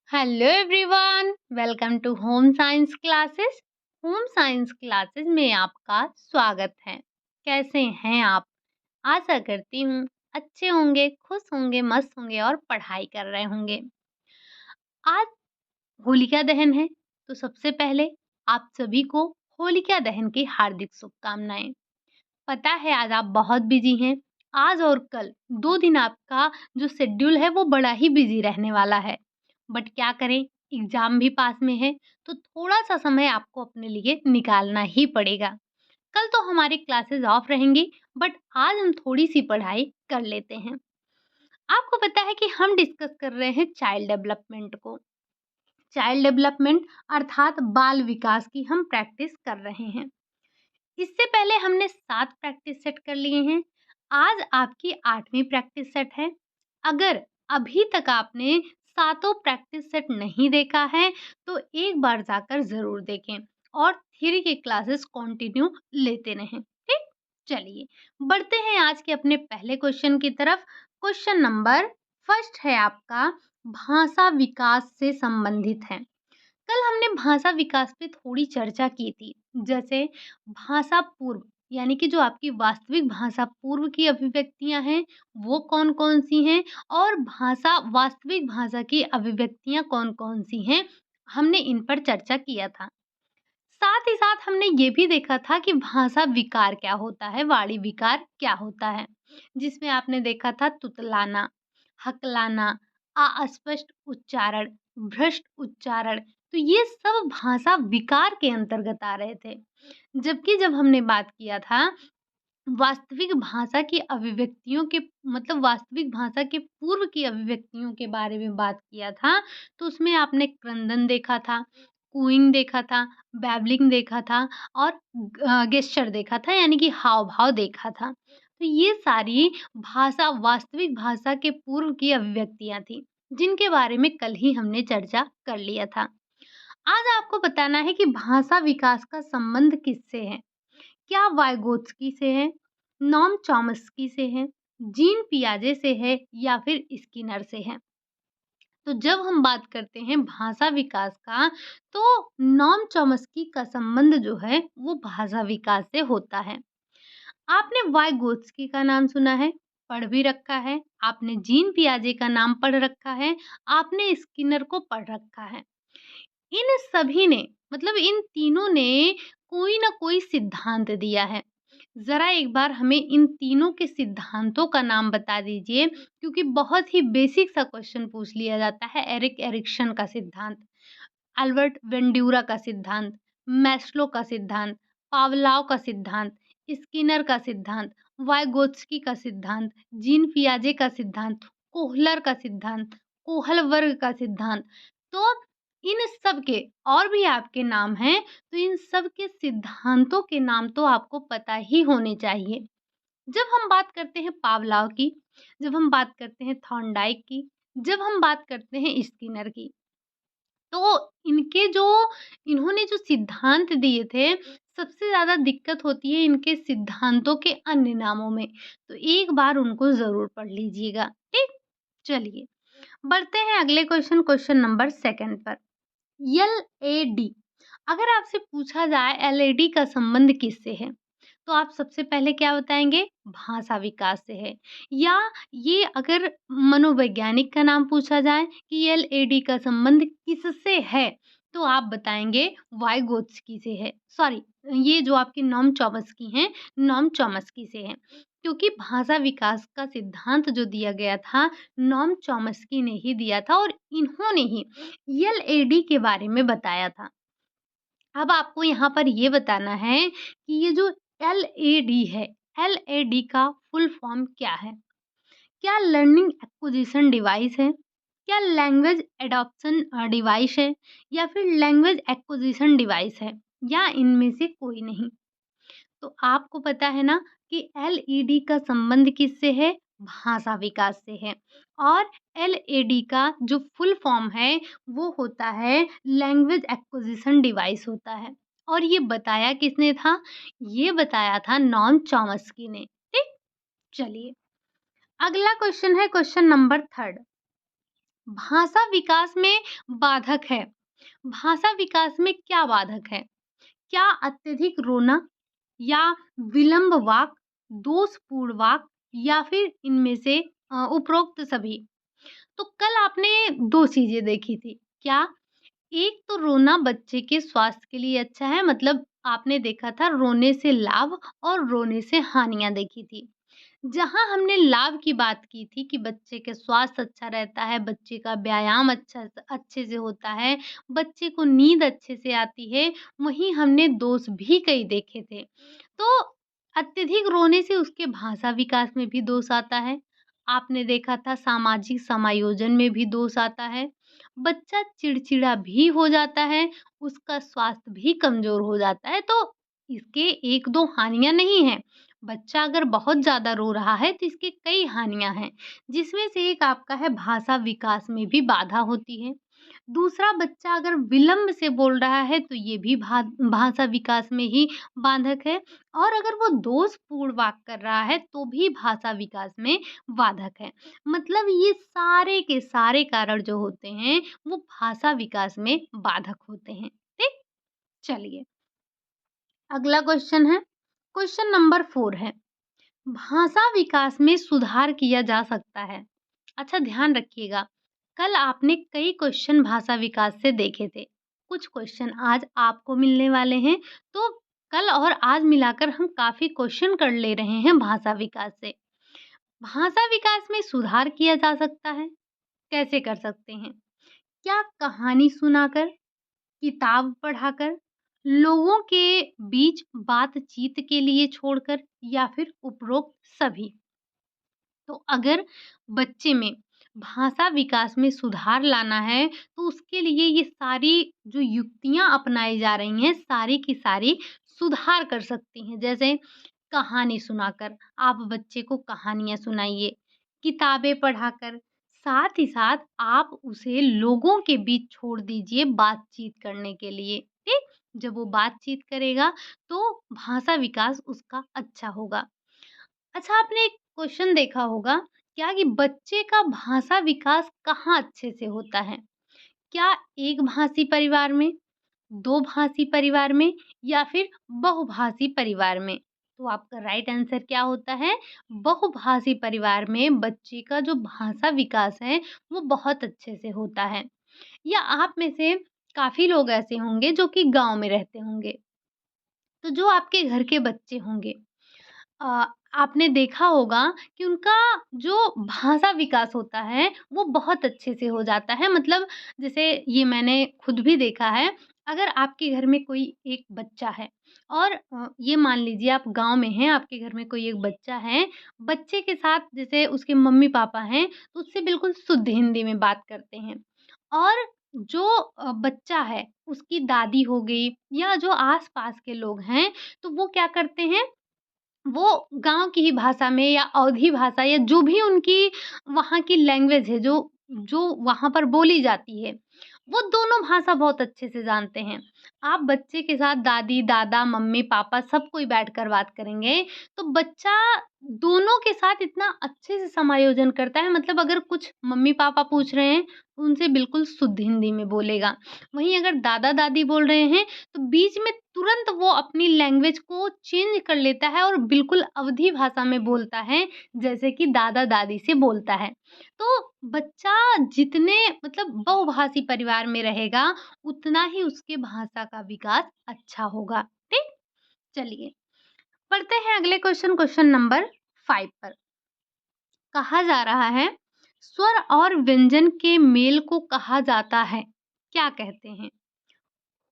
Hello everyone, welcome to home science classes. Home science classes में आपका स्वागत है। कैसे हैं आप? आशा करती हूँ अच्छे होंगे, खुश होंगे, मस्त होंगे और पढ़ाई कर रहे होंगे। आज होलिका दहन है, तो सबसे पहले आप सभी को होलिका दहन की हार्दिक शुभकामनाएं। पता है आज आप बहुत बिजी हैं। आज और कल 2 दिन आपका जो शेड्यूल है वो बड़ा ही बिजी रहने वाला है। बट क्या करें, एग्ज़ाम भी पास में है, तो थोड़ा-सा समय आपको अपने लिए निकालना ही पड़ेगा। कल तो हमारी क्लासेस ऑफ रहेंगी, बट आज हम थोड़ी-सी पढ़ाई कर लेते हैं। आपको पता है कि हम डिस्कस कर रहे हैं चाइल्ड डेवलपमेंट को। चाइल्ड डेवलपमेंट अर्थात बाल विकास की हम प्रैक्टिस कर रहे हैं। इससे पहले हमने 7 प्रैक्टिस सेट कर लिए हैं। आज आपकी 8वीं प्रैक्टिस सेट है। अगर अभी तक आपने सातों प्रैक्टिस सेट नहीं देखा है, तो एक बार जाकर ज़रूर देखें और थ्योरी की क्लासेस कंटिन्यू लेते रहें। ठीक? चलिए, बढ़ते हैं आज के अपने पहले क्वेश्चन की तरफ। क्वेश्चन नंबर फर्स्ट है आपका, भाषा विकास से संबंधित है। कल हमने भाषा विकास पे थोड़ी चर्चा की थी। जैसे भाषा पूर्व यानी कि जो आपकी वास्तविक भाषा पूर्व की अभिव्यक्तियाँ हैं, वो कौन-कौन सी हैं और वास्तविक भाषा की अभिव्यक्तियाँ कौन-कौन सी हैं, हमने इन पर चर्चा किया था। साथ ही साथ हमने ये भी देखा था कि भाषा विकार क्या होता है, वाणी विकार क्या होता है, जिसमें आपने देखा था तुतलाना, हकलाना, अस्पष्ट उच्चारण, भ्रष्ट उच्चारण, तो ये सब भाषा विकार के अंतर्गत आ रहे थे। जबकि जब हमने बात किया था वास्तविक भाषा की अभिव्यक्तियों के मतलब वास्तविक भाषा के पूर्व की अभिव्यक्तियों के बारे में बात किया था, तो उसमें आपने क्रंदन देखा था, कूइंग देखा था, बैबलिंग देखा था और गेस्चर देखा था यानी कि हाव-भाव देखा था। तो ये सारी वास्तविक भाषा के पूर्व की अभिव्यक्तियाँ थी, जिनके बारे में कल ही हमने चर्चा कर लिया था। आज आपको बताना है कि भाषा विकास का संबंध किससे है? क्या वाइगोत्स्की से है, नॉम चॉम्स्की से है, जीन पियाजे से है या फिर स्किनर से है? तो जब हम बात करते हैं भाषा विकास का, तो नॉम चॉम्स्की का संबंध जो है वो भाषा विकास से होता है। आपने वाइगोत्स्की का नाम सुना है, पढ़ भी रखा है, आपने जीन पियाजे का नाम पढ़ रखा है, आपने स्किनर को पढ़ रखा है। इन सभी ने मतलब इन तीनों ने कोई ना कोई सिद्धांत दिया है। ज़रा एक बार हमें इन तीनों के सिद्धांतों का नाम बता दीजिए, क्योंकि बहुत ही बेसिक सा क्वेश्चन पूछ लिया जाता है। एरिक एरिक्सन का सिद्धांत, अल्बर्ट वेंड्यूरा का सिद्धांत, मैस्लो का सिद्धांत, पावलाव का सिद्धांत, स्किनर का सिद्धांत, वाइगोत्स्की का सिद्धांत, जीन पियाजे का सिद्धांत, कोहलर का सिद्धांत, कोहल वर्ग का सिद्धांत। तो इन सब के और भी आपके नाम हैं, तो इन सब के सिद्धांतों के नाम तो आपको पता ही होने चाहिए। जब हम बात करते हैं पावलाव की, जब हम बात करते हैं थॉर्नडाइक की, जब हम बात करते हैं स्किनर की, तो इन्होंने जो सिद्धांत दिए थे, सबसे ज़्यादा दिक्कत होती है इनके सिद्धांतों के अन्य नामों में। तो एक बार उनको ज़रूर पढ़ लीजिएगा, ठीक? चलिए, बढ़ते हैं अगले क्वेश्चन नंबर 2 पर। एलएडी, अगर आपसे पूछा जाए एलएडी का संबंध किससे है, तो आप सबसे पहले क्या बताएँगे? भाषा विकास से है। या ये अगर मनोवैज्ञानिक का नाम पूछा जाए कि एलएडी का संबंध किससे है, तो आप बताएँगे वाइगोत्स्की से है। सॉरी, ये जो आपके नॉम चॉम्स्की हैं, नॉम चॉम्स्की से है। क्योंकि भाषा विकास का सिद्धांत जो दिया गया था, नॉम चॉम्स्की ने ही दिया था और इन्होंने ही एलएडी के बारे में बताया था। अब आपको यहाँ पर ये बताना है कि ये जो एलएडी है, एलएडी का फुल फॉर्म क्या है? क्या लर्निंग एक्विजिशन डिवाइस है? क्या लैंग्वेज एडॉप्शन डिवाइस है? या फिर लैंग्वेज एक्विजिशन डिवाइस है? या इनमें से कोई नहीं? तो आपको पता है ना कि एलईडी का संबंध किससे है? भाषा विकास से है। और एलएडी का जो फुल फॉर्म है वो होता है लैंग्वेज एक्विजिशन डिवाइस होता है। और ये बताया किसने था? ये बताया था नॉम चॉम्स्की ने। ठीक? चलिए, अगला क्वेश्चन है क्वेश्चन नंबर 3। भाषा विकास में बाधक है। भाषा विकास में क्या बाधक है? क्या अत्यधिक रोना या विलंब वाक्, दोषपूर्ण वाक् या फिर इनमें से उपरोक्त सभी? तो कल आपने 2 चीज़ें देखी थी। क्या? एक तो रोना बच्चे के स्वास्थ्य के लिए अच्छा है, मतलब आपने देखा था रोने से लाभ और रोने से हानियाँ देखी थी। जहाँ हमने लाभ की बात की थी कि बच्चे के स्वास्थ्य अच्छा रहता है, बच्चे का व्यायाम अच्छे से होता है, बच्चे को नींद अच्छे से आती है, वहीं हमने दोष भी कई देखे थे। तो अत्यधिक रोने से उसके भाषा विकास में भी दोष आता है। आपने देखा था सामाजिक समायोजन में भी दोष आता है। बच्चा चिड़चिड़ा भी हो जाता है, उसका स्वास्थ्य भी कमज़ोर हो जाता है। तो इसके 1-2 हानियाँ नहीं हैं। बच्चा अगर बहुत ज़्यादा रो रहा है तो इसकी कई हानियाँ हैं, जिसमें से एक आपका है भाषा विकास में भी बाधा होती है। दूसरा बच्चा अगर विलंब से बोल रहा है तो ये भी भाषा विकास में ही बाधक है और अगर वो दोषपूर्ण वाक्य कर रहा है तो भी भाषा विकास में बाधक है। मतलब ये सारे के सारे कारण जो होते हैं वो भाषा विकास में बाधक होते हैं। ठीक? चलिए अगला क्वेश्चन है, क्वेश्चन नंबर 4 है। भाषा विकास में सुधार किया जा सकता है। अच्छा ध्यान रखिएगा, कल आपने कई क्वेश्चन भाषा विकास से देखे थे। कुछ क्वेश्चन आज आपको मिलने वाले हैं, तो कल और आज मिलाकर हम काफ़ी क्वेश्चन कर ले रहे हैं भाषा विकास से। भाषा विकास में सुधार किया जा सकता है, कैसे कर सकते हैं? क्या कहानी सुनाकर, किताब पढ़ाकर, लोगों के बीच बातचीत के लिए छोड़कर या फिर उपरोक्त सभी? तो अगर बच्चे में भाषा विकास में सुधार लाना है, तो उसके लिए ये सारी जो युक्तियाँ अपनाई जा रही हैं, सारी की सारी सुधार कर सकती हैं। जैसे कहानी सुनाकर, आप बच्चे को कहानियाँ सुनाइए, किताबें पढ़ाकर, साथ ही साथ आप उसे लोगों के बीच छोड़ दीजिए बातचीत करने के लिए, ठीक? जब वो बातचीत करेगा, तो भाषा विकास उसका अच्छा होगा। अच्छा आपने एक क्वेश्चन देखा होगा क्या कि बच्चे का भाषा विकास कहाँ अच्छे से होता है? क्या एक भाषी परिवार में, दो भाषी परिवार में या फिर बहुभाषी परिवार में? तो आपका राइट आंसर क्या होता है? बहुभाषी परिवार में बच्चे का जो भाषा विकास है वो बहुत अच्छे से होता है। या आप में से काफ़ी लोग ऐसे होंगे जो कि गाँव में रहते होंगे। तो जो आपके घर के बच्चे होंगे अ, आपने देखा होगा कि उनका जो भाषा विकास होता है, वो बहुत अच्छे से हो जाता है। मतलब जैसे ये मैंने खुद भी देखा है, अगर आपके घर में कोई एक बच्चा है और ये मान लीजिए आप गाँव में हैं, आपके घर में कोई एक बच्चा है, बच्चे के साथ जैसे उसके मम्मी-पापा हैं, तो उससे बिल्कुल शुद्ध हिंदी में बात करते हैं। और जो बच्चा है, उसकी दादी हो गई या जो आस-पास के लोग हैं, तो वो क्या करते हैं वो गाँव की ही भाषा में या अवधी भाषा या जो भी उनकी वहाँ की लैंग्वेज है, जो जो वहाँ पर बोली जाती है, वो दोनों भाषा बहुत अच्छे से जानते हैं। आप बच्चे के साथ दादी-दादा, मम्मी-पापा सब कोई बैठकर बात करेंगे, तो बच्चा दोनों के साथ इतना अच्छे से समायोजन करता है मतलब अगर कुछ मम्मी-पापा पूछ रहे हैं, उनसे बिल्कुल शुद्ध हिंदी में बोलेगा। वहीं अगर दादा-दादी बोल रहे हैं, तो बीच में तुरंत वो अपनी लैंग्वेज को चेंज कर लेता है और बिल्कुल अवधी भाषा में बोलता है, जैसे कि दादा-दादी से बोलता है। तो बच्चा जितने मतलब बहुभाषी परिवार में रहेगा, उतना ही उसके भाषा का विकास अच्छा होगा। ठीक? चलिए, पढ़ते हैं अगले क्वेश्चन, क्वेश्चन नंबर 5 पर। कहा जा रहा है, स्वर और व्यंजन के मेल को कहा जाता है, क्या कहते हैं?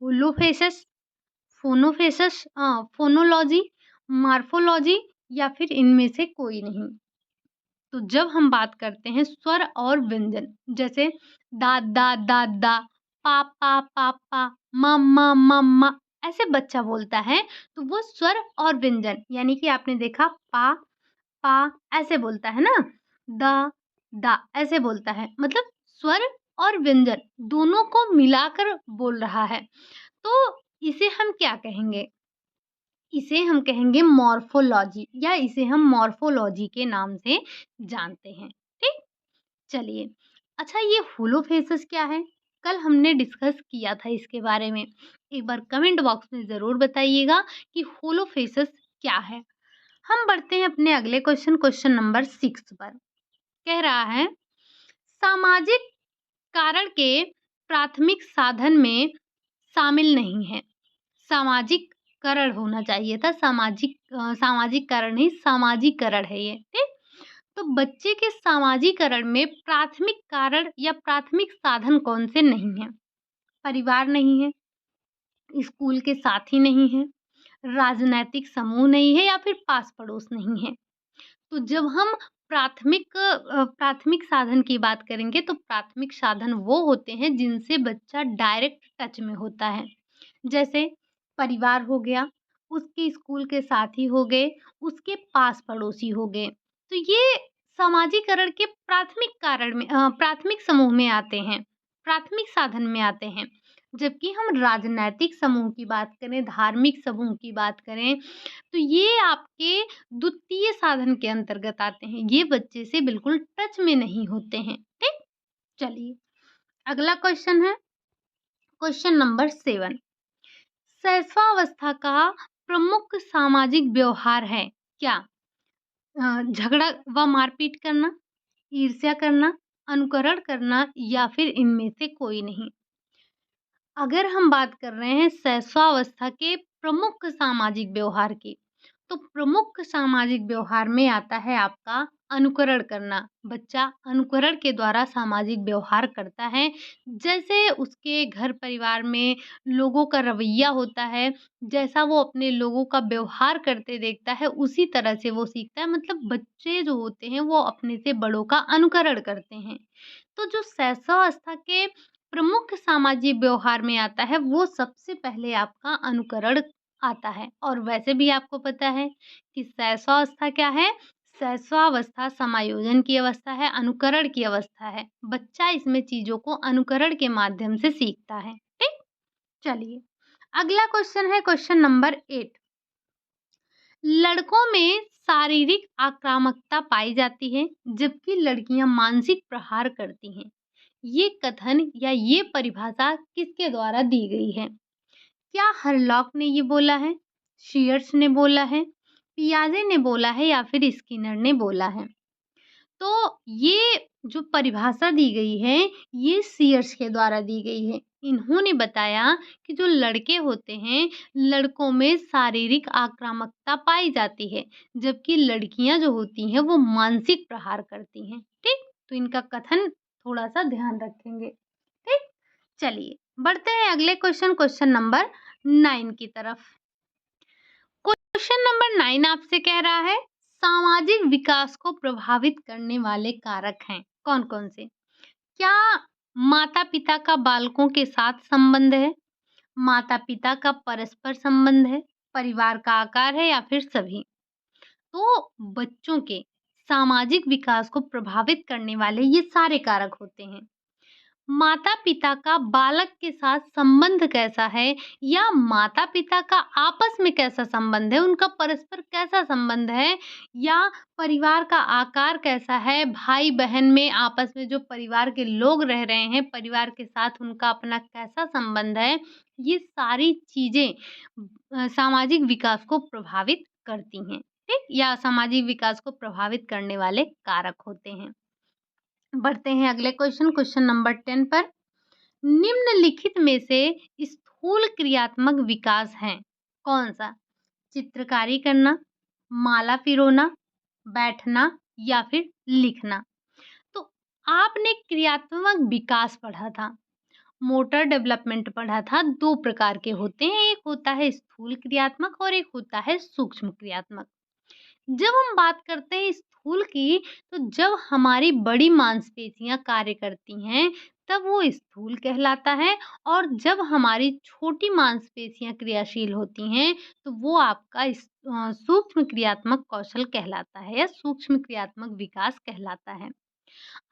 होलोफेशस, फोनोफेशस फोनोलॉजी, मॉर्फोलॉजी या फिर इनमें से कोई नहीं। तो जब हम बात करते हैं स्वर और व्यंजन, जैसे दा दा दा दा, पा पा पा पा, मा मा मा मा, ऐसे बच्चा बोलता है, तो वो स्वर और व्यंजन यानी कि आपने देखा पा, पा ऐसे बोलता है ना, दा, दा ऐसे बोलता है। मतलब स्वर और व्यंजन दोनों को मिलाकर बोल रहा है। तो इसे हम क्या कहेंगे? इसे हम कहेंगे मॉर्फोलॉजी या इसे हम मॉर्फोलॉजी के नाम से जानते हैं। ठीक? चलिए अच्छा, ये होलोफेसिस क्या है? कल हमने डिस्कस किया था इसके बारे में। एक बार कमेंट बॉक्स में ज़रूर बताइएगा कि होलोफेसिस क्या है? हम बढ़ते हैं अपने अगले क्वेश्चन नंबर 6 पर। कह रहा है, सामाजिक कारण के प्राथमिक साधन में शामिल नहीं है। सामाजिक करण होना चाहिए था, सामाजिक कारण नहीं, सामाजिकरण है ये, ठीक? तो बच्चे के सामाजिकरण में प्राथमिक कारण या प्राथमिक साधन कौन से नहीं हैं? परिवार नहीं है, स्कूल के साथी नहीं हैं, राजनैतिक समूह नहीं है या फिर पास-पड़ोस नहीं है। तो जब हम प्राथमिक साधन की बात करेंगे तो प्राथमिक साधन वो होते हैं जिनसे बच्चा डायरेक्ट टच में होता है। जैसे परिवार हो गया, उसके स्कूल के साथी हो गए, उसके पास-पड़ोसी हो गए। तो ये समाजीकरण के प्राथमिक समूह में आते हैं, प्राथमिक साधन में आते हैं। जबकि हम राजनैतिक समूह की बात करें, धार्मिक समूह की बात करें, तो ये आपके द्वितीय साधन के अंतर्गत आते हैं। ये बच्चे से बिल्कुल टच में नहीं होते हैं, ठीक? चलिए, अगला क्वेश्चन है, क्वेश्चन नंबर 7। शैशवावस्था का प्रमुख सामाजिक व्यवहार है क्या? झगड़ा व मारपीट करना, ईर्ष्या करना, अनुकरण करना या फिर इनमें से कोई नहीं? अगर हम बात कर रहे हैं शैशवावस्था के प्रमुख सामाजिक व्यवहार की, तो प्रमुख सामाजिक व्यवहार में आता है आपका अनुकरण करना। बच्चा अनुकरण के द्वारा सामाजिक व्यवहार करता है। जैसे उसके घर परिवार में लोगों का रवैया होता है, जैसा वो अपने लोगों का व्यवहार करते देखता है, उसी तरह से वो सीखता है। मतलब बच्चे जो होते हैं वो अपने से बड़ों का अनुकरण करते हैं। तो जो शैशवावस्था के प्रमुख सामाजिक व्यवहार में आता है, वो सबसे पहले आपका अनुकरण आता है। और वैसे भी आपको पता है कि शैशवावस्था क्या है? शैशवावस्था समायोजन की अवस्था है, अनुकरण की अवस्था है। बच्चा इसमें चीज़ों को अनुकरण के माध्यम से सीखता है, ठीक? चलिए, अगला क्वेश्चन है क्वेश्चन नंबर 8। लड़कों में शारीरिक आक्रामकता पाई जाती है, जबकि लड़कियां मानसिक प्रहार करती हैं। ये कथन या ये परिभाषा किसके द्वारा दी गई है? क्या हरलॉक ने ये बोला है, शीयर्स ने बोला है, पियाजे ने बोला है या फिर स्किनर ने बोला है? तो ये जो परिभाषा दी गई है, ये शीयर्स के द्वारा दी गई है। इन्होंने बताया कि जो लड़के होते हैं, लड़कों में शारीरिक आक्रामकता पाई जाती है, जबकि लड़कियां जो होती हैं, वो मानसिक प्रहार करती हैं। ठीक? तो इनका कथन थोड़ा-सा ध्यान रखेंगे। ठीक? चलिए, बढ़ते हैं अगले क्वेश्चन नंबर 9 की तरफ। क्वेश्चन नंबर 9 आपसे कह रहा है, सामाजिक विकास को प्रभावित करने वाले कारक हैं कौन-कौन से? क्या माता-पिता का बालकों के साथ संबंध है? माता-पिता का परस्पर संबंध है? परिवार का आकार है या फिर सभी? तो बच्चों के सामाजिक विकास को प्रभावित करने वाले ये सारे कारक होते हैं। माता-पिता का बालक के साथ संबंध कैसा है या माता-पिता का आपस में कैसा संबंध है, उनका परस्पर कैसा संबंध है या परिवार का आकार कैसा है, भाई-बहन में आपस में जो परिवार के लोग रह रहे हैं, परिवार के साथ उनका अपना कैसा संबंध है, ये सारी चीज़ें सामाजिक विकास को प्रभावित करती हैं, ठीक? या सामाजिक विकास को प्रभावित करने वाले कारक होते हैं। बढ़ते हैं अगले क्वेश्चन नंबर 10 पर। निम्नलिखित में से स्थूल क्रियात्मक विकास है कौन-सा? चित्रकारी करना, माला पिरोना, बैठना या फिर लिखना? तो आपने क्रियात्मक विकास पढ़ा था, मोटर डेवलपमेंट पढ़ा था। 2 प्रकार के होते हैं, एक होता है स्थूल क्रियात्मक और एक होता है सूक्ष्म क्रियात्मक। जब हम बात करते हैं स्थूल की, तो जब हमारी बड़ी मांसपेशियाँ कार्य करती हैं, तब वो स्थूल कहलाता है। और जब हमारी छोटी मांसपेशियाँ क्रियाशील होती हैं, तो वो आपका सूक्ष्म क्रियात्मक कौशल कहलाता है या सूक्ष्म क्रियात्मक विकास कहलाता है।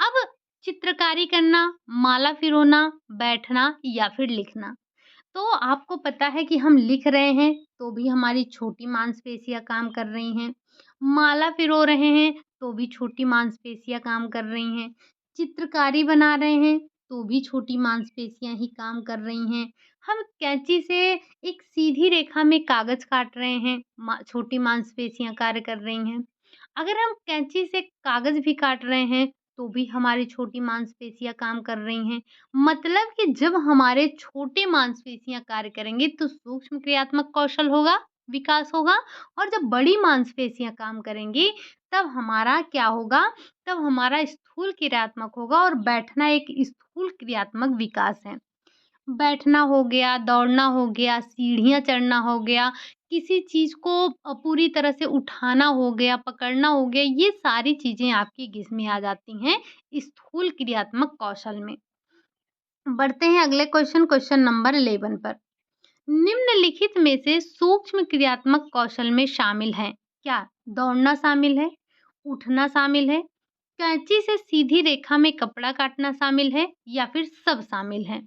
अब चित्रकारी करना, माला पिरोना, बैठना या फिर लिखना। तो आपको पता है कि हम लिख रहे हैं, तो भी हमारी छोटी मांसपेशियाँ काम कर रही हैं। माला पिरो रहे हैं, तो भी छोटी मांसपेशियाँ काम कर रही हैं। चित्रकारी बना रहे हैं, तो भी छोटी मांसपेशियाँ ही काम कर रही हैं। हम कैंची से एक सीधी रेखा में कागज़ काट रहे हैं, छोटी मांसपेशियाँ कार्य कर रही हैं। अगर हम कैंची से कागज़ भी काट रहे हैं, तो भी हमारी छोटी मांसपेशियाँ काम कर रही हैं। मतलब कि जब हमारे छोटे मांसपेशियाँ कार्य करेंगे, तो सूक्ष्म क्रियात्मक कौशल होगा, विकास होगा, और जब बड़ी मांसपेशियाँ काम करेंगी, तब हमारा क्या होगा, तब हमारा स्थूल क्रियात्मक होगा, और बैठना एक स्थूल क्रियात्मक विकास है। बैठना हो गया, दौड़ना हो गया, सीढ़ियाँ चढ़ना हो गया, किसी चीज़ को पूरी तरह से उठाना हो गया, पकड़ना हो गया, ये सारी चीज़ें आपकी किसमें आ जाती हैं, स्थूल क्रियात्मक कौशल में। बढ़ते हैं अगले क्वेश्चन नंबर 11 पर। निम्नलिखित में से सूक्ष्म क्रियात्मक कौशल में शामिल हैं क्या? दौड़ना शामिल है, उठना शामिल है, कैंची से सीधी रेखा में कपड़ा काटना शामिल है, या फिर सब शामिल है?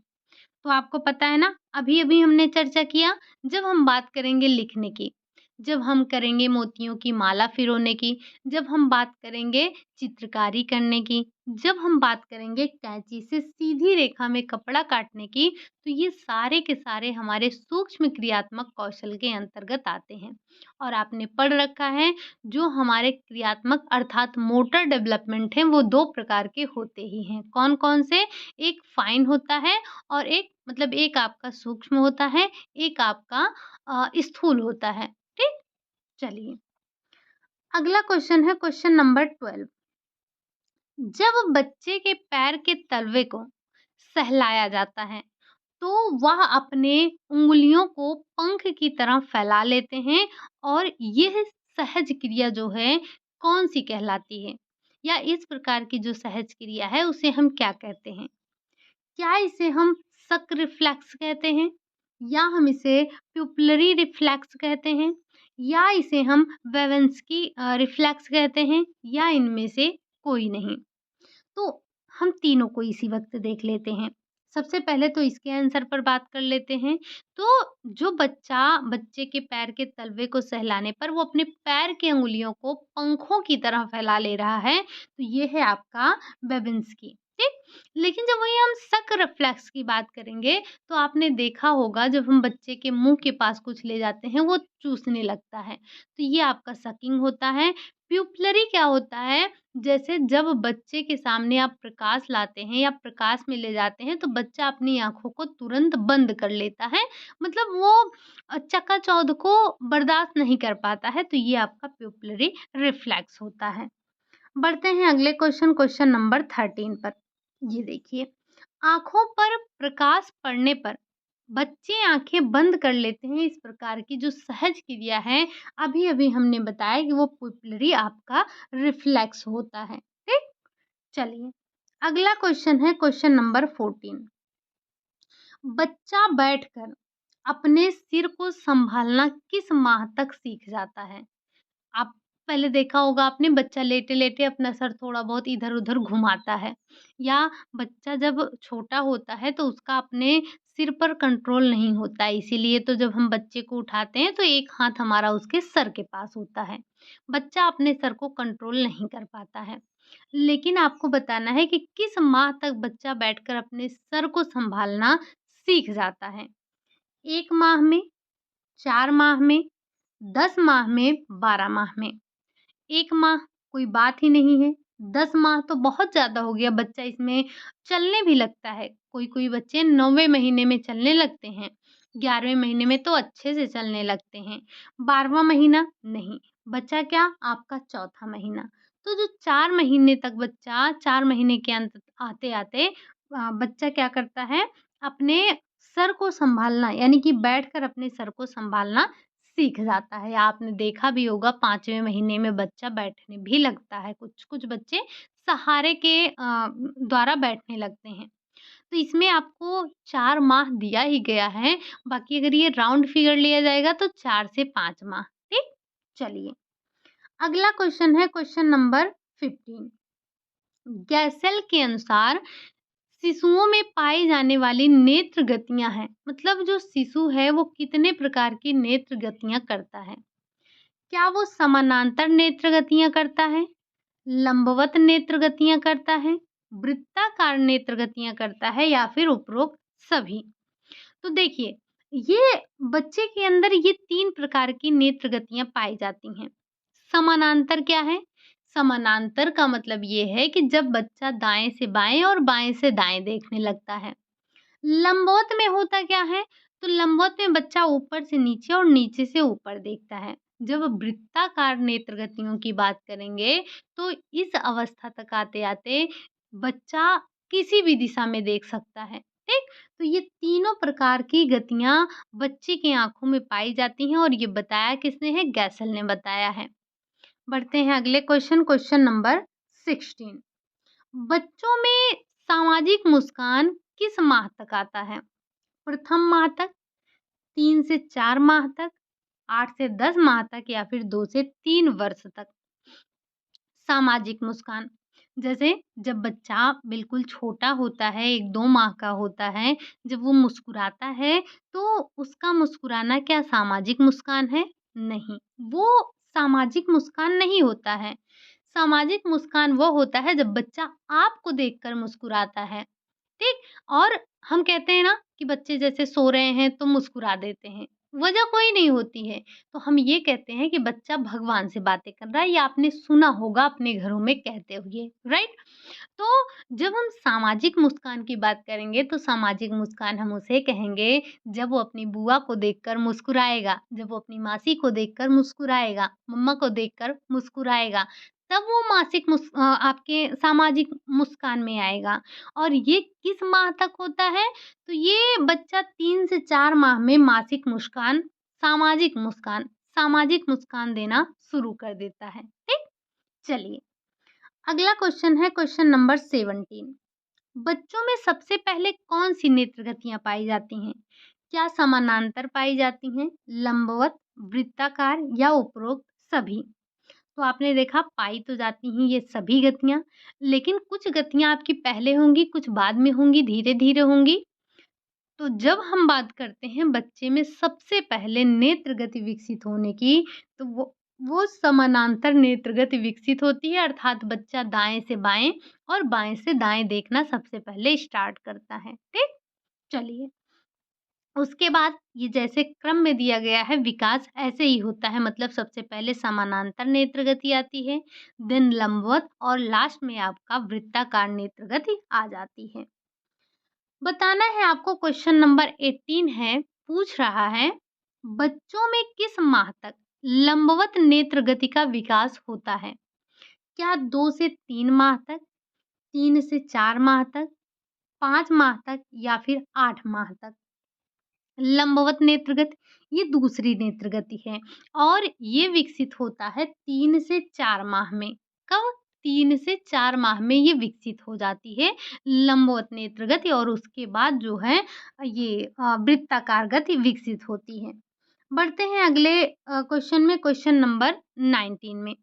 तो आपको पता है ना, अभी-अभी हमने चर्चा किया, जब हम बात करेंगे लिखने की, जब हम करेंगे मोतियों की माला पिरोने की, जब हम बात करेंगे चित्रकारी करने की, जब हम बात करेंगे कैंची से सीधी रेखा में कपड़ा काटने की, तो ये सारे के सारे हमारे सूक्ष्म क्रियात्मक कौशल के अंतर्गत आते हैं। और आपने पढ़ रखा है, जो हमारे क्रियात्मक अर्थात मोटर डेवलपमेंट हैं, वो 2 प्रकार के होते ही हैं। कौन-कौन से? एक फाइन होता है, और एक मतलब एक आपका सूक्ष्म होता है, एक आपका स्थूल होता है, ठीक? चलिए, अगला क्वेश्चन है क्वेश्चन नंबर 12। जब बच्चे के पैर के तलवे को सहलाया जाता है, तो वह अपने उँगलियों को पंख की तरह फैला लेते हैं, और यह सहज क्रिया जो है, कौन-सी कहलाती है? या इस प्रकार की जो सहज क्रिया है, उसे हम क्या कहते हैं? क्या इसे हम शक रिफ्लेक्स कहते हैं, या हम इसे प्यूपिलरी रिफ्लेक्स कहते हैं, या इसे हम वेवेन्स्की रिफ्लेक्स कहते हैं, या इनमें से कोई नहीं? तो हम तीनों को इसी वक्त देख लेते हैं। सबसे पहले तो इसके आंसर पर बात कर लेते हैं। तो जो बच्चे के पैर के तलवे को सहलाने पर वो अपने पैर की अंगुलियों को पंखों की तरह फैला ले रहा है, तो ये है आपका बेबिंस्की, ठीक? लेकिन जब वही हम सक रिफ्लेक्स की बात करेंगे, तो आपने देखा होगा जब हम बच्चे के मुँह के पास कुछ ले जाते हैं, वो चूसने लगता है। तो ये आपका सकिंग होता है। प्यूपिलरी क्या होता है? जैसे जब बच्चे के सामने आप प्रकाश लाते हैं या प्रकाश में ले जाते हैं, तो बच्चा अपनी आँखों को तुरंत बंद कर लेता है। मतलब वो चकाचौंध को बर्दाश्त नहीं कर पाता है, तो ये आपका प्यूपिलरी रिफ्लेक्स होता है। बढ़ते हैं अगले क्वेश्चन नंबर 13 पर। ये देखिए, आँखों पर प्रकाश पड़ने पर बच्चे आँखें बंद कर लेते हैं। इस प्रकार की जो सहज क्रिया है, अभी-अभी हमने बताया कि वो पुपिलरी आपका रिफ्लेक्स होता है, ठीक? चलिए, अगला क्वेश्चन है क्वेश्चन नंबर 14। बच्चा बैठकर अपने सिर को सँभालना किस माह तक सीख जाता है? आप पहले देखा होगा आपने, बच्चा लेटे-लेटे अपना सर थोड़ा बहुत इधर-उधर घुमाता है, या बच्चा जब छोटा होता है तो उसका अपने सिर पर कंट्रोल नहीं होता है, इसीलिए तो जब हम बच्चे को उठाते हैं तो एक हाथ हमारा उसके सर के पास होता है। बच्चा अपने सर को कंट्रोल नहीं कर पाता है। लेकिन आपको बताना है कि किस माह तक बच्चा बैठकर अपने सर को सँभालना सीख जाता है? 1 माह में, 4 माह में, 10 माह में, 12 माह में? 1 माह कोई बात ही नहीं है, 10 माह तो बहुत ज़्यादा हो गया, बच्चा इसमें चलने भी लगता है। कोई-कोई बच्चे 9वें महीने में चलने लगते हैं, 11वें महीने में तो अच्छे से चलने लगते हैं। 12वाँ महीना नहीं, बचा क्या आपका चौथा महीना। तो जो 4 महीने तक बच्चा 4 महीने के अंत आते-आते बच्चा क्या करता है, अपने सर को सँभालना यानी कि बैठकर अपने सर को सँभालना सीख जाता है। आपने देखा भी होगा 5वें महीने में बच्चा बैठने भी लगता है, कुछ-कुछ बच्चे सहारे के द्वारा बैठने लगते हैं। तो इसमें आपको 4 माह दिया ही गया है, बाकी अगर ये राउंड फिगर लिया जाएगा तो 4 से 5 माह, ठीक? चलिए, अगला क्वेश्चन है क्वेश्चन नंबर 15। गैसेल के अनुसार शिशुओं में पाई जाने वाली नेत्र गतियाँ हैं, मतलब जो शिशु है वो कितने प्रकार की नेत्र गतियाँ करता है? क्या वो समानांतर नेत्र गतियाँ करता है, लंबवत नेत्र गतियाँ करता है, वृत्ताकार नेत्र गतियाँ करता है या फिर उपरोक्त सभी? तो देखिए, ये बच्चे के अंदर ये 3 प्रकार की नेत्र गतियाँ पाई जाती हैं। समानांतर क्या है? समानांतर का मतलब ये है कि जब बच्चा दाएँ से बाएँ और बाएँ से दाएँ देखने लगता है। लंबवत में होता क्या है? तो लंबवत में बच्चा ऊपर से नीचे और नीचे से ऊपर देखता है। जब वृत्ताकार नेत्र गतियों की बात करेंगे, तो इस अवस्था तक आते-आते बच्चा किसी भी दिशा में देख सकता है, ठीक? तो ये तीनों प्रकार की गतियाँ बच्चे की आँखों में पाई जाती हैं और ये बताया किसने है? गैसल ने बताया है। बढ़ते हैं अगले क्वेश्चन नंबर 16। बच्चों में सामाजिक मुस्कान किस माह तक आता है? प्रथम माह तक, 3 से 4 माह तक, 8 से 10 माह तक या फिर 2 से 3 वर्ष तक। सामाजिक मुस्कान, जैसे जब बच्चा बिल्कुल छोटा होता है, 1-2 माह का होता है, जब वो मुस्कुराता है, तो उसका मुस्कुराना क्या सामाजिक मुस्कान है? नहीं, वो सामाजिक मुस्कान नहीं होता है। सामाजिक मुस्कान वो होता है जब बच्चा आपको देखकर मुस्कुराता है। ठीक? और हम कहते हैं ना कि बच्चे जैसे सो रहे हैं तो मुस्कुरा देते हैं, वजह कोई नहीं होती है। तो हम ये कहते हैं कि बच्चा भगवान से बातें कर रहा है, ये आपने सुना होगा अपने घरों में कहते हुए, राइट? तो जब हम सामाजिक मुस्कान की बात करेंगे तो सामाजिक मुस्कान हम उसे कहेंगे जब वो अपनी बुआ को देखकर मुस्कुराएगा, जब वो अपनी मासी को देखकर मुस्कुराएगा, मम्मा को देखकर मुस्कुराएगा, तब वो आपके सामाजिक मुस्कान में आएगा। और ये किस माह तक होता है? तो ये बच्चा 3 से 4 माह में मासिक मुस्कान, सामाजिक मुस्कान देना शुरू कर देता है। ठीक? चलिए, अगला क्वेश्चन है क्वेश्चन नंबर 17। बच्चों में सबसे पहले कौन-सी नेत्र गतियाँ पाई जाती हैं? क्या समानांतर पाई जाती हैं, लंबवत, वृत्ताकार या उपरोक्त सभी? तो आपने देखा पाई तो जाती हैं ये सभी गतियाँ, लेकिन कुछ गतियाँ आपकी पहले होंगी, कुछ बाद में होंगी, धीरे-धीरे होंगी। तो जब हम बात करते हैं बच्चे में सबसे पहले नेत्र गति विकसित होने की, तो वो समानांतर नेत्र गति विकसित होती है, अर्थात बच्चा दाएँ से बाएँ और बाएँ से दाएँ देखना सबसे पहले स्टार्ट करता है। ठीक? चलिए, उसके बाद ये जैसे क्रम में दिया गया है विकास ऐसे ही होता है, मतलब सबसे पहले समानांतर नेत्र गति आती है, देन लंबवत और लास्ट में आपका वृत्ताकार नेत्र गति आ जाती है। बताना है आपको, क्वेश्चन नंबर 18 है, पूछ रहा है बच्चों में किस माह तक लंबवत नेत्र गति का विकास होता है? क्या 2 से 3 माह तक, 3 से 4 माह तक, 5 माह तक या फिर 8 माह तक? लंबवत नेत्र गति ये दूसरी नेत्र गति है और ये विकसित होता है 3 से 4 माह में। कब? 3 से 4 माह में ये विकसित हो जाती है लंबवत नेत्र गति और उसके बाद जो है ये वृत्ताकार गति विकसित होती है। बढ़ते हैं अगले क्वेश्चन में, क्वेश्चन नंबर 19 में।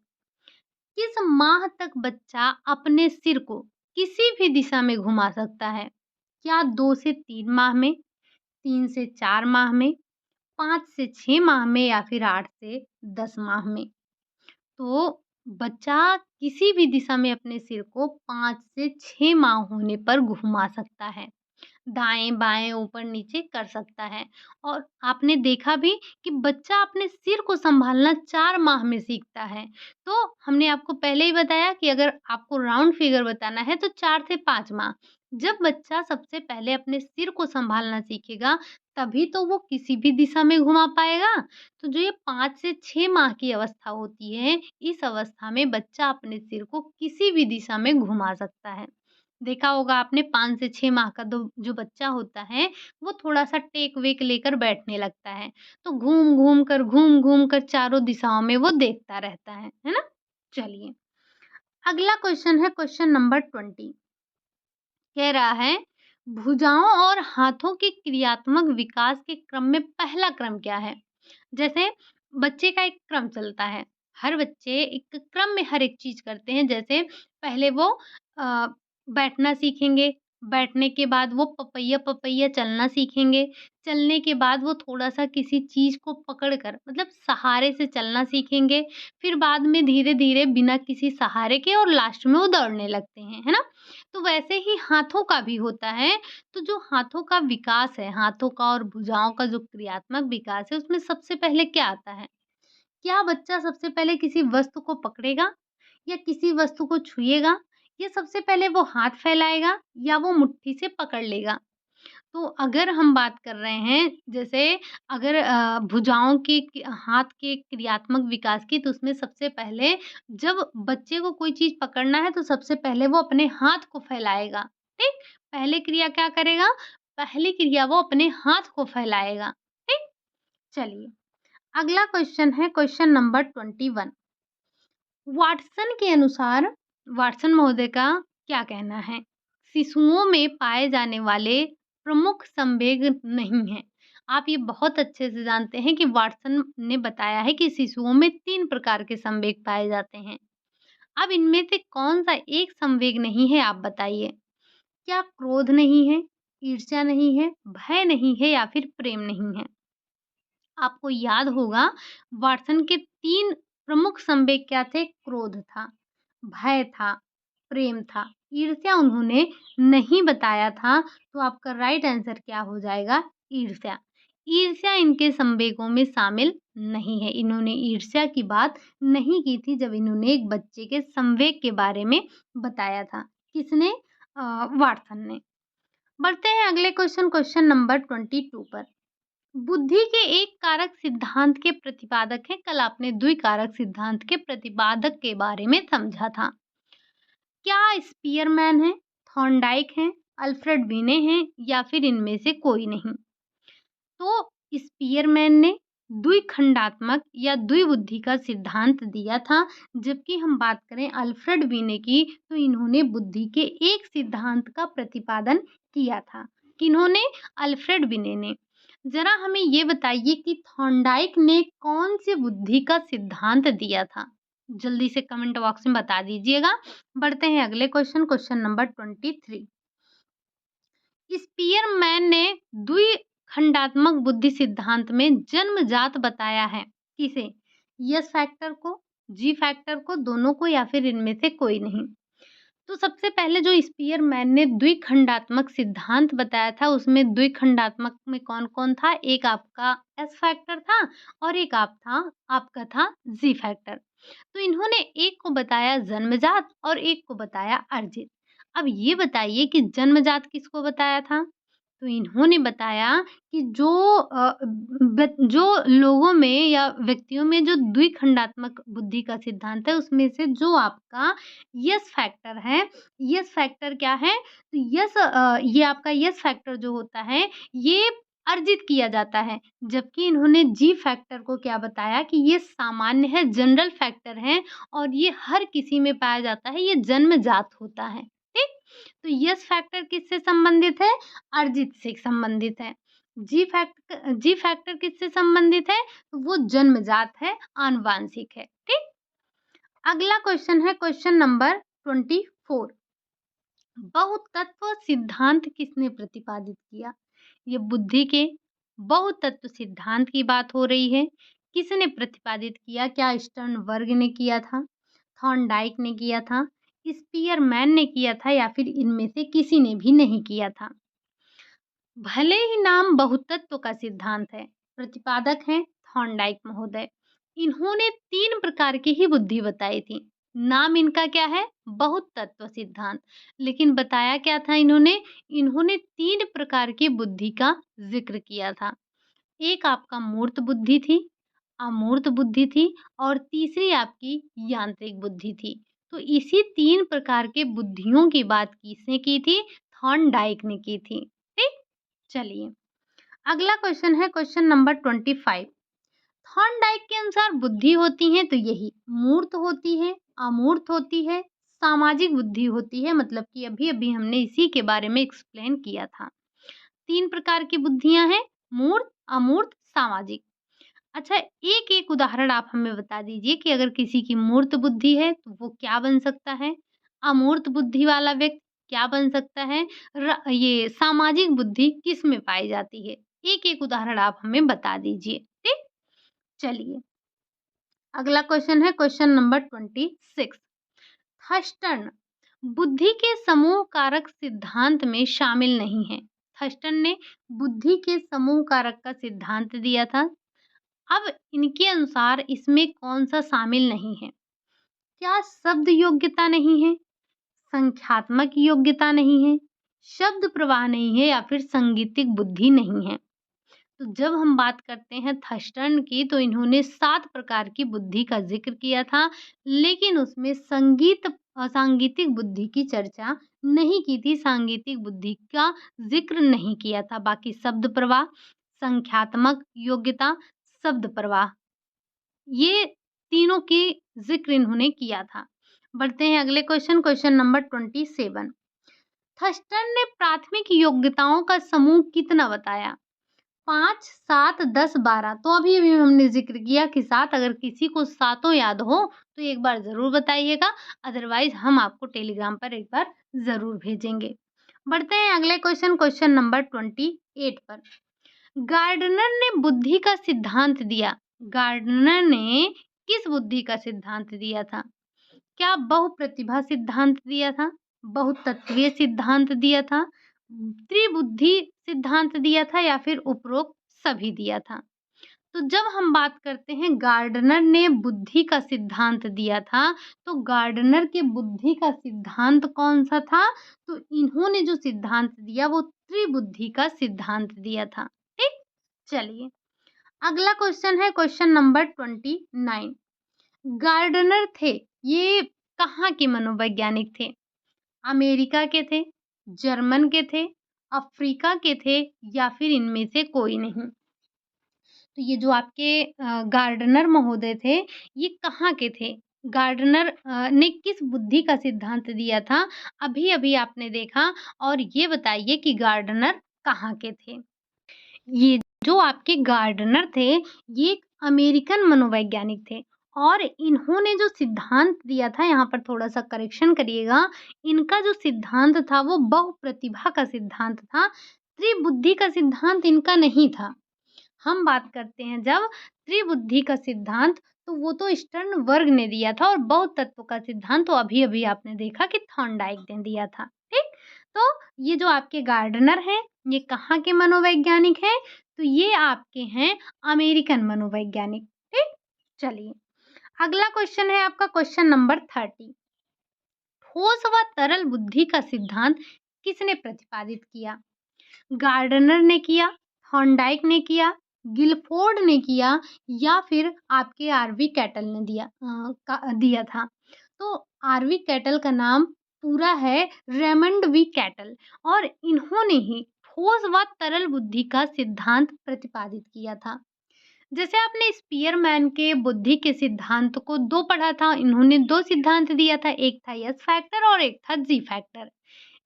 किस माह तक बच्चा अपने सिर को किसी भी दिशा में घुमा सकता है? क्या 2 से 3 माह में, 3 से 4 माह में, 5 से 6 माह में या फिर 8 से 10 माह में? तो बच्चा किसी भी दिशा में अपने सिर को 5 से 6 माह होने पर घुमा सकता है। दाएँ-बाएँ, ऊपर-नीचे कर सकता है। और आपने देखा भी कि बच्चा अपने सिर को सँभालना 4 माह में सीखता है। तो हमने आपको पहले ही बताया कि अगर आपको राउंड फिगर बताना है तो 4 से 5 माह। जब बच्चा सबसे पहले अपने सिर को सँभालना सीखेगा, तभी तो वो किसी भी दिशा में घुमा पाएगा। तो जो ये 5 से 6 माह की अवस्था होती है, इस अवस्था में बच्चा अपने सिर को किसी भी दिशा में घुमा सकता है। देखा होगा आपने 5 से 6 माह का दो जो बच्चा होता है, वो थोड़ा-सा टेक-वेक लेकर बैठने लगता है। तो घूम-घूम कर चारों दिशाओं में वो देखता रहता है ना? चलिए, अगला क्वेश्चन है क्वेश्चन नंबर 20। कह रहा है, भुजाओं और हाथों के क्रियात्मक विकास के क्रम में पहला क्रम क्या है? जैसे बच्चे का एक क्रम चलता है। हर बच्चे एक क्रम में हर एक चीज़ करते हैं। जैसे पहले वो अ, बैठना सीखेंगे, बैठने के बाद वो पपैया-पपैया चलना सीखेंगे। चलने के बाद वो थोड़ा-सा किसी चीज़ को पकड़ कर मतलब सहारे से चलना सीखेंगे। फिर बाद में धीरे-धीरे बिना किसी सहारे के और लास्ट में वो दौड़ने लगते हैं, है ना? तो वैसे ही हाथों का भी होता है। तो जो हाथों का विकास है, हाथों का और भुजाओं का जो क्रियात्मक विकास है, उसमें सबसे पहले क्या आता है? क्या बच्चा सबसे पहले किसी वस्तु को पकड़ेगा या किसी वस्तु को छुएगा या सबसे पहले वो हाथ फैलाएगा या वो मुट्ठी से पकड़ लेगा? तो अगर हम बात कर रहे हैं जैसे अगर भुजाओं के हाथ के क्रियात्मक विकास की तो उसमें सबसे पहले जब बच्चे को कोई चीज़ पकड़ना है तो सबसे पहले वो अपने हाथ को फैलाएगा, ठीक? पहले क्रिया क्या करेगा? पहली क्रिया वो अपने हाथ को फैलाएगा, ठीक? चलिए, अगला क्वेश्चन है क्वेश्चन नंबर 21। वाटसन के अनुसार वाटसन महोदय का क्या कहना है? शिशुओं में पाए जाने वाले प्रमुख संवेग नहीं हैं। आप ये बहुत अच्छे से जानते हैं कि वाटसन ने बताया है कि शिशुओं में 3 प्रकार के संवेग पाए जाते हैं। अब इनमें से कौन-सा एक संवेग नहीं है आप बताइए? क्या क्रोध नहीं है, ईर्ष्या नहीं है, भय नहीं है या फिर प्रेम नहीं है? आपको याद होगा वाटसन के 3 प्रमुख संवेग क्या थे? क्रोध था, भय था, प्रेम था। ईर्ष्या उन्होंने नहीं बताया था, तो आपका राइट आंसर क्या हो जाएगा? ईर्ष्या। ईर्ष्या इनके संवेगों में शामिल नहीं है। इन्होंने ईर्ष्या की बात नहीं की थी जब इन्होंने एक बच्चे के संवेग के बारे में बताया था। किसने? वाटसन ने। बढ़ते हैं अगले क्वेश्चन, क्वेश्चन नंबर 22 पर। बुद्धि के एक कारक सिद्धांत के प्रतिपादक हैं। कल आपने द्विकारक सिद्धांत के प्रतिपादक के बारे में समझा था। क्या स्पीयरमैन है, थॉर्नडाइक हैं, अल्फ्रेड बिने हैं या फिर इनमें से कोई नहीं? तो स्पीयरमैन ने द्विखंडात्मक या द्विबुद्धि का सिद्धांत दिया था, जबकि हम बात करें अल्फ्रेड बिने की तो इन्होंने बुद्धि के एक सिद्धांत का प्रतिपादन किया था। किन्होंने? अल्फ्रेड बिने ने। ज़रा हमें ये बताइए कि थॉर्नडाइक ने कौन से बुद्धि का सिद्धांत दिया था? जल्दी से कमेंट बॉक्स में बता दीजिएगा। बढ़ते हैं अगले क्वेश्चन, क्वेश्चन नंबर 23। स्पीयरमैन ने द्विखंडात्मक बुद्धि सिद्धांत में जन्मजात बताया है। किसे? यस फैक्टर को, जी फैक्टर को, दोनों को या फिर इनमें से कोई नहीं? तो सबसे पहले जो स्पीयरमैन ने द्विखंडात्मक सिद्धांत बताया था, उसमें द्विखंडात्मक में कौन-कौन था? एक आपका एस फैक्टर था और एक आपका था जी फैक्टर। तो इन्होंने एक को बताया जन्मजात और एक को बताया अर्जित। अब ये बताइए कि जन्मजात किसको बताया था? तो इन्होंने बताया कि जो लोगों में या व्यक्तियों में जो द्विखंडात्मक बुद्धि का सिद्धांत है, उसमें से जो आपका यस फैक्टर है, यस फैक्टर क्या है? तो ये आपका यस फैक्टर जो होता है, ये अर्जित किया जाता है। जबकि इन्होंने जी फैक्टर को क्या बताया कि ये सामान्य है, जनरल फैक्टर है और ये हर किसी में पाया जाता है, ये जन्मजात होता है। ठीक? तो यस फैक्टर किससे संबंधित है? अर्जित से संबंधित है। जी फैक्टर किससे संबंधित है? तो वो जन्मजात है, आनुवांशिक है। ठीक? अगला क्वेश्चन है क्वेश्चन नंबर 24। बहुतत्व सिद्धांत किसने प्रतिपादित किया? ये बुद्धि के बहुतत्व सिद्धांत की बात हो रही है। किसने प्रतिपादित किया? क्या स्टर्नबर्ग ने किया था? थॉर्नडाइक ने किया था? स्पीयरमैन ने किया था या फिर इनमें से किसी ने भी नहीं किया था? भले ही नाम बहुतत्व का सिद्धांत है, प्रतिपादक हैं थॉर्नडाइक महोदय। इन्होंने 3 प्रकार की ही बुद्धि बताई थी। नाम इनका क्या है? बहुतत्व सिद्धांत। लेकिन बताया क्या था इन्होंने? इन्होंने 3 प्रकार की बुद्धि का ज़िक्र किया था। एक आपका मूर्त बुद्धि थी, अमूर्त बुद्धि थी और तीसरी आपकी यांत्रिक बुद्धि थी। तो इसी 3 प्रकार के बुद्धियों की बात किसने की थी? थॉर्नडाइक ने की थी। ठीक? चलिए, अगला क्वेश्चन है क्वेश्चन नंबर 25। थॉर्नडाइक के अनुसार बुद्धि होती है तो यही मूर्त होती है, अमूर्त होती है, सामाजिक बुद्धि होती है, मतलब कि अभी-अभी हमने इसी के बारे में एक्सप्लेन किया था। 3 प्रकार की बुद्धियाँ हैं, मूर्त, अमूर्त, सामाजिक। अच्छा, एक-एक उदाहरण आप हमें बता दीजिए कि अगर किसी की मूर्त बुद्धि है तो वो क्या बन सकता है? अमूर्त बुद्धि वाला व्यक्ति क्या बन सकता है? ये सामाजिक बुद्धि किस में पाई जाती है? एक-एक उदाहरण आप हमें बता दीजिए। ठीक? चलिए, अगला क्वेश्चन है क्वेश्चन नंबर 26। थर्स्टन बुद्धि के समूह कारक सिद्धांत में शामिल नहीं है। थर्स्टन ने बुद्धि के समूह कारक का सिद्धांत दिया था। अब इनके अनुसार इसमें कौन-सा शामिल नहीं है? क्या शब्द योग्यता नहीं है? संख्यात्मक योग्यता नहीं है, शब्द प्रवाह नहीं है या फिर सांगीतिक बुद्धि नहीं है। तो जब हम बात करते हैं थर्स्टन की, तो इन्होंने 7 प्रकार की बुद्धि का ज़िक्र किया था, लेकिन उसमें सांगीतिक बुद्धि की चर्चा नहीं की थी, सांगीतिक बुद्धि का ज़िक्र नहीं किया था। बाकी शब्द प्रवाह, संख्यात्मक योग्यता, शब्द प्रवाह, ये तीनों की ज़िक्र इन्होंने किया था। बढ़ते हैं अगले क्वेश्चन, क्वेश्चन नंबर 27। थर्स्टन ने प्राथमिक योग्यताओं का समूह कितना बताया? 5, 7, 10, 12। तो अभी-अभी हमने ज़िक्र किया कि 7, अगर किसी को सातों याद हो तो एक बार ज़रूर बताइएगा, अदरवाइज़ हम आपको टेलीग्राम पर एक बार ज़रूर भेजेंगे। बढ़ते हैं अगले क्वेश्चन, क्वेश्चन नंबर 28 पर। गार्डनर ने बुद्धि का सिद्धांत दिया। गार्डनर ने किस बुद्धि का सिद्धांत दिया था? क्या बहुप्रतिभा सिद्धांत दिया था? बहुतत्वीय सिद्धांत दिया था? त्रिबुद्धि सिद्धांत दिया था या फिर उपरोक्त सभी दिया था? तो जब हम बात करते हैं गार्डनर ने बुद्धि का सिद्धांत दिया था, तो गार्डनर के बुद्धि का सिद्धांत कौन-सा था? तो इन्होंने जो सिद्धांत दिया वो त्रिबुद्धि का सिद्धांत दिया था। ठीक? चलिए, अगला क्वेश्चन है क्वेश्चन नंबर 29। गार्डनर थे, ये कहाँ के मनोवैज्ञानिक थे? अमेरिका के थे, जर्मन के थे, अफ्रीका के थे या फिर इनमें से कोई नहीं? तो ये जो आपके गार्डनर महोदय थे, ये कहाँ के थे? गार्डनर ने किस बुद्धि का सिद्धांत दिया था? अभी-अभी आपने देखा, और ये बताइए कि गार्डनर कहाँ के थे? ये जो आपके गार्डनर थे, ये एक अमेरिकन मनोवैज्ञानिक थे, और इन्होंने जो सिद्धांत दिया था, यहाँ पर थोड़ा-सा करेक्शन करिएगा, इनका जो सिद्धांत था वो बहुप्रतिभा का सिद्धांत था, त्रिबुद्धि का सिद्धांत इनका नहीं था। हम बात करते हैं जब त्रिबुद्धि का सिद्धांत, तो वो तो स्टर्नबर्ग ने दिया था, और बौद्ध तत्व का सिद्धांत तो अभी-अभी आपने देखा कि थॉर्नडाइक ने दिया था। ठीक? तो ये जो आपके गार्डनर हैं, ये कहाँ के मनोवैज्ञानिक हैं? तो ये आपके हैं अमेरिकन मनोवैज्ञानिक। ठीक? चलिए, अगला क्वेश्चन है आपका क्वेश्चन नंबर 30। ठोस व तरल बुद्धि का सिद्धांत किसने प्रतिपादित किया? गार्डनर ने किया, थॉर्नडाइक ने किया, गिलफोर्ड ने किया या फिर आपके आरवी कैटल ने दिया था। तो आरवी कैटल का नाम पूरा है रेमंड वी कैटल, और इन्होंने ही ठोस व तरल बुद्धि का सिद्धांत प्रतिपादित किया था। जैसे आपने स्पीयरमैन के बुद्धि के सिद्धांत को 2 पढ़ा था, इन्होंने 2 सिद्धांत दिया था, एक था एस फैक्टर और एक था जी फैक्टर।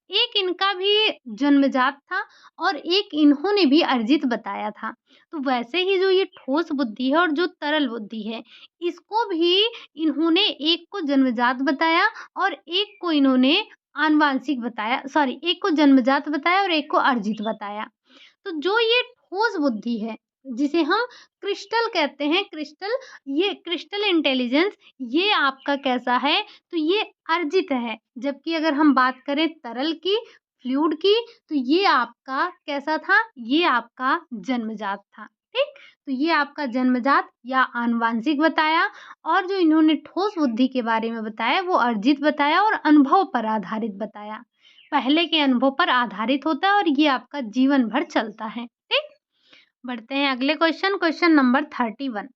एक इनका भी जन्मजात था और एक इन्होंने भी अर्जित बताया था। तो वैसे ही जो ये ठोस बुद्धि है और जो तरल बुद्धि है, इसको भी इन्होंने एक को जन्मजात बताया और एक को इन्होंने आनुवांशिक बताया, सॉरी, एक को जन्मजात बताया और एक को अर्जित बताया। तो जो ये ठोस बुद्धि है, जिसे हम क्रिस्टल कहते हैं, ये क्रिस्टल इंटेलिजेंस, ये आपका कैसा है? तो ये अर्जित है। जबकि अगर हम बात करें तरल की, फ्लूइड की, तो ये आपका कैसा था? ये आपका जन्मजात था। ठीक? तो ये आपका जन्मजात या आनुवांशिक बताया, और जो इन्होंने ठोस बुद्धि के बारे में बताया वो अर्जित बताया और अनुभव पर आधारित बताया। पहले के अनुभव पर आधारित होता है और ये आपका जीवन भर चलता है। ठीक? बढ़ते हैं अगले question, question number 31।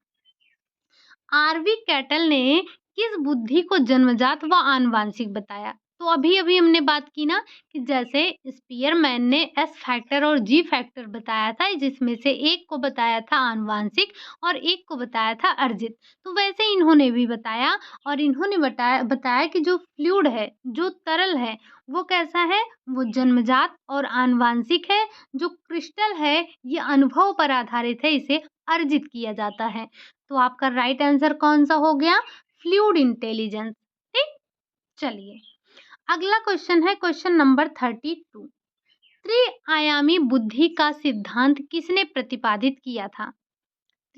R V Cattell ने किस बुद्धि को जन्मजात व आनुवांशिक बताया? तो अभी-अभी हमने बात की ना कि जैसे स्पीयरमैन ने एस फैक्टर और जी फैक्टर बताया था, जिसमें से एक को बताया था आनुवांशिक और एक को बताया था अर्जित। तो वैसे इन्होंने भी बताया, और इन्होंने बताया कि जो फ्लूइड है, जो तरल है, वो कैसा है? वो जन्मजात और आनुवांशिक है। जो क्रिस्टल है, ये अनुभव पर आधारित है, इसे अर्जित किया जाता है। तो आपका राइट आंसर कौन सा हो गया? Fluid intelligence. ठीक? चलिए, अगला क्वेश्चन है क्वेश्चन नंबर 32। त्रिआयामी बुद्धि का सिद्धांत किसने प्रतिपादित किया था?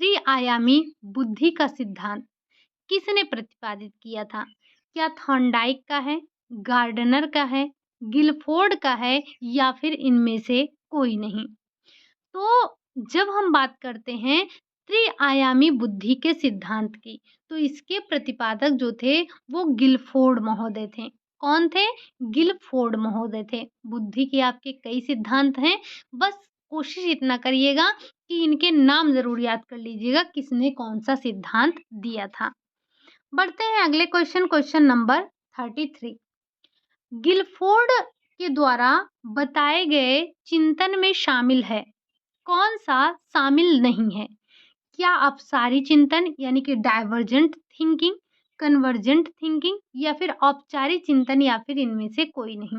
त्रिआयामी बुद्धि का सिद्धांत किसने प्रतिपादित किया था? क्या थॉर्नडाइक का है, गार्डनर का है, गिलफोर्ड का है या फिर इनमें से कोई नहीं? तो जब हम बात करते हैं त्रिआयामी बुद्धि के सिद्धांत की, तो इसके प्रतिपादक जो थे वो गिलफोर्ड महोदय थे। कौन थे? गिलफोर्ड महोदय थे। बुद्धि के आपके कई सिद्धांत हैं, बस कोशिश इतना करिएगा कि इनके नाम ज़रूर याद कर लीजिएगा, किसने कौन-सा सिद्धांत दिया था। बढ़ते हैं अगले क्वेश्चन, क्वेश्चन नंबर 33। गिलफोर्ड के द्वारा बताए गए चिंतन में शामिल है, कौन-सा शामिल नहीं है? क्या अपसारी चिंतन यानी कि डाइवर्जेंट थिंकिंग, कन्वर्जेंट थिंकिंग या फिर औपचारिक चिंतन या फिर इनमें से कोई नहीं?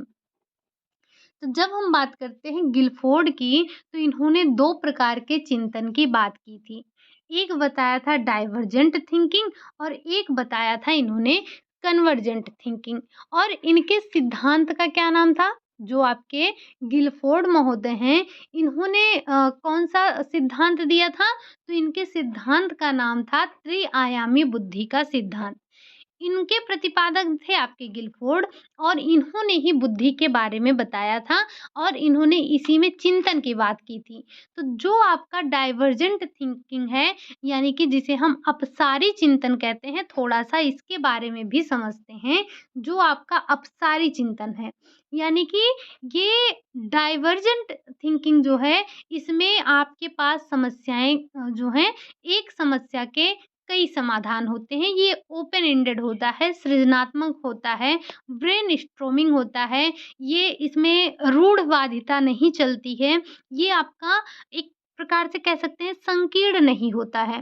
तो जब हम बात करते हैं गिलफोर्ड की, तो इन्होंने 2 प्रकार के चिंतन की बात की थी। एक बताया था डाइवर्जेंट थिंकिंग और एक बताया था इन्होंने कन्वर्जेंट थिंकिंग। और इनके सिद्धांत का क्या नाम था? जो आपके गिलफोर्ड महोदय हैं, इन्होंने कौन-सा सिद्धांत दिया था? तो इनके सिद्धांत का नाम था त्रिआयामी बुद्धि का सिद्धांत। इनके प्रतिपादक थे आपके गिलफोर्ड और इन्होंने ही बुद्धि के बारे में बताया था और इन्होंने इसी में चिंतन की बात की थी। तो जो आपका डाइवर्जेंट थिंकिंग है, यानी कि जिसे हम अपसारी चिंतन कहते हैं, थोड़ा-सा इसके बारे में भी समझते हैं। जो आपका अपसारी चिंतन है, यानी कि ये डाइवर्जेंट थिंकिंग जो है, इसमें आपके पास समस्याएँ जो हैं, एक समस्या के कई समाधान होते हैं। ये ओपन एंडेड होता है, सृजनात्मक होता है, ब्रेनस्टॉर्मिंग होता है, ये इसमें रूढ़वादिता नहीं चलती है, ये आपका एक प्रकार से कह सकते हैं संकीर्ण नहीं होता है।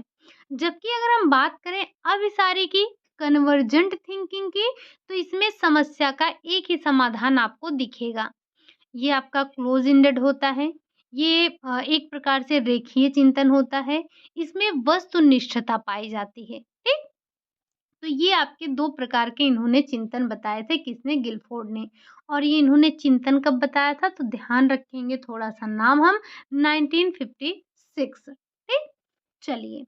जबकि अगर हम बात करें अभिसारी की, कन्वर्जेंट थिंकिंग की, तो इसमें समस्या का एक ही समाधान आपको दिखेगा। ये आपका क्लोज एंडेड होता है। ये एक प्रकार से रेखीय चिंतन होता है। इसमें वस्तुनिष्ठता पाई जाती है, ठीक? तो ये आपके 2 प्रकार के इन्होंने चिंतन बताए थे, किसने? गिलफोर्ड ने। और ये इन्होंने चिंतन कब बताया था? तो ध्यान रखेंगे थोड़ा-सा नाम हम, 1956, ठीक? चलिए,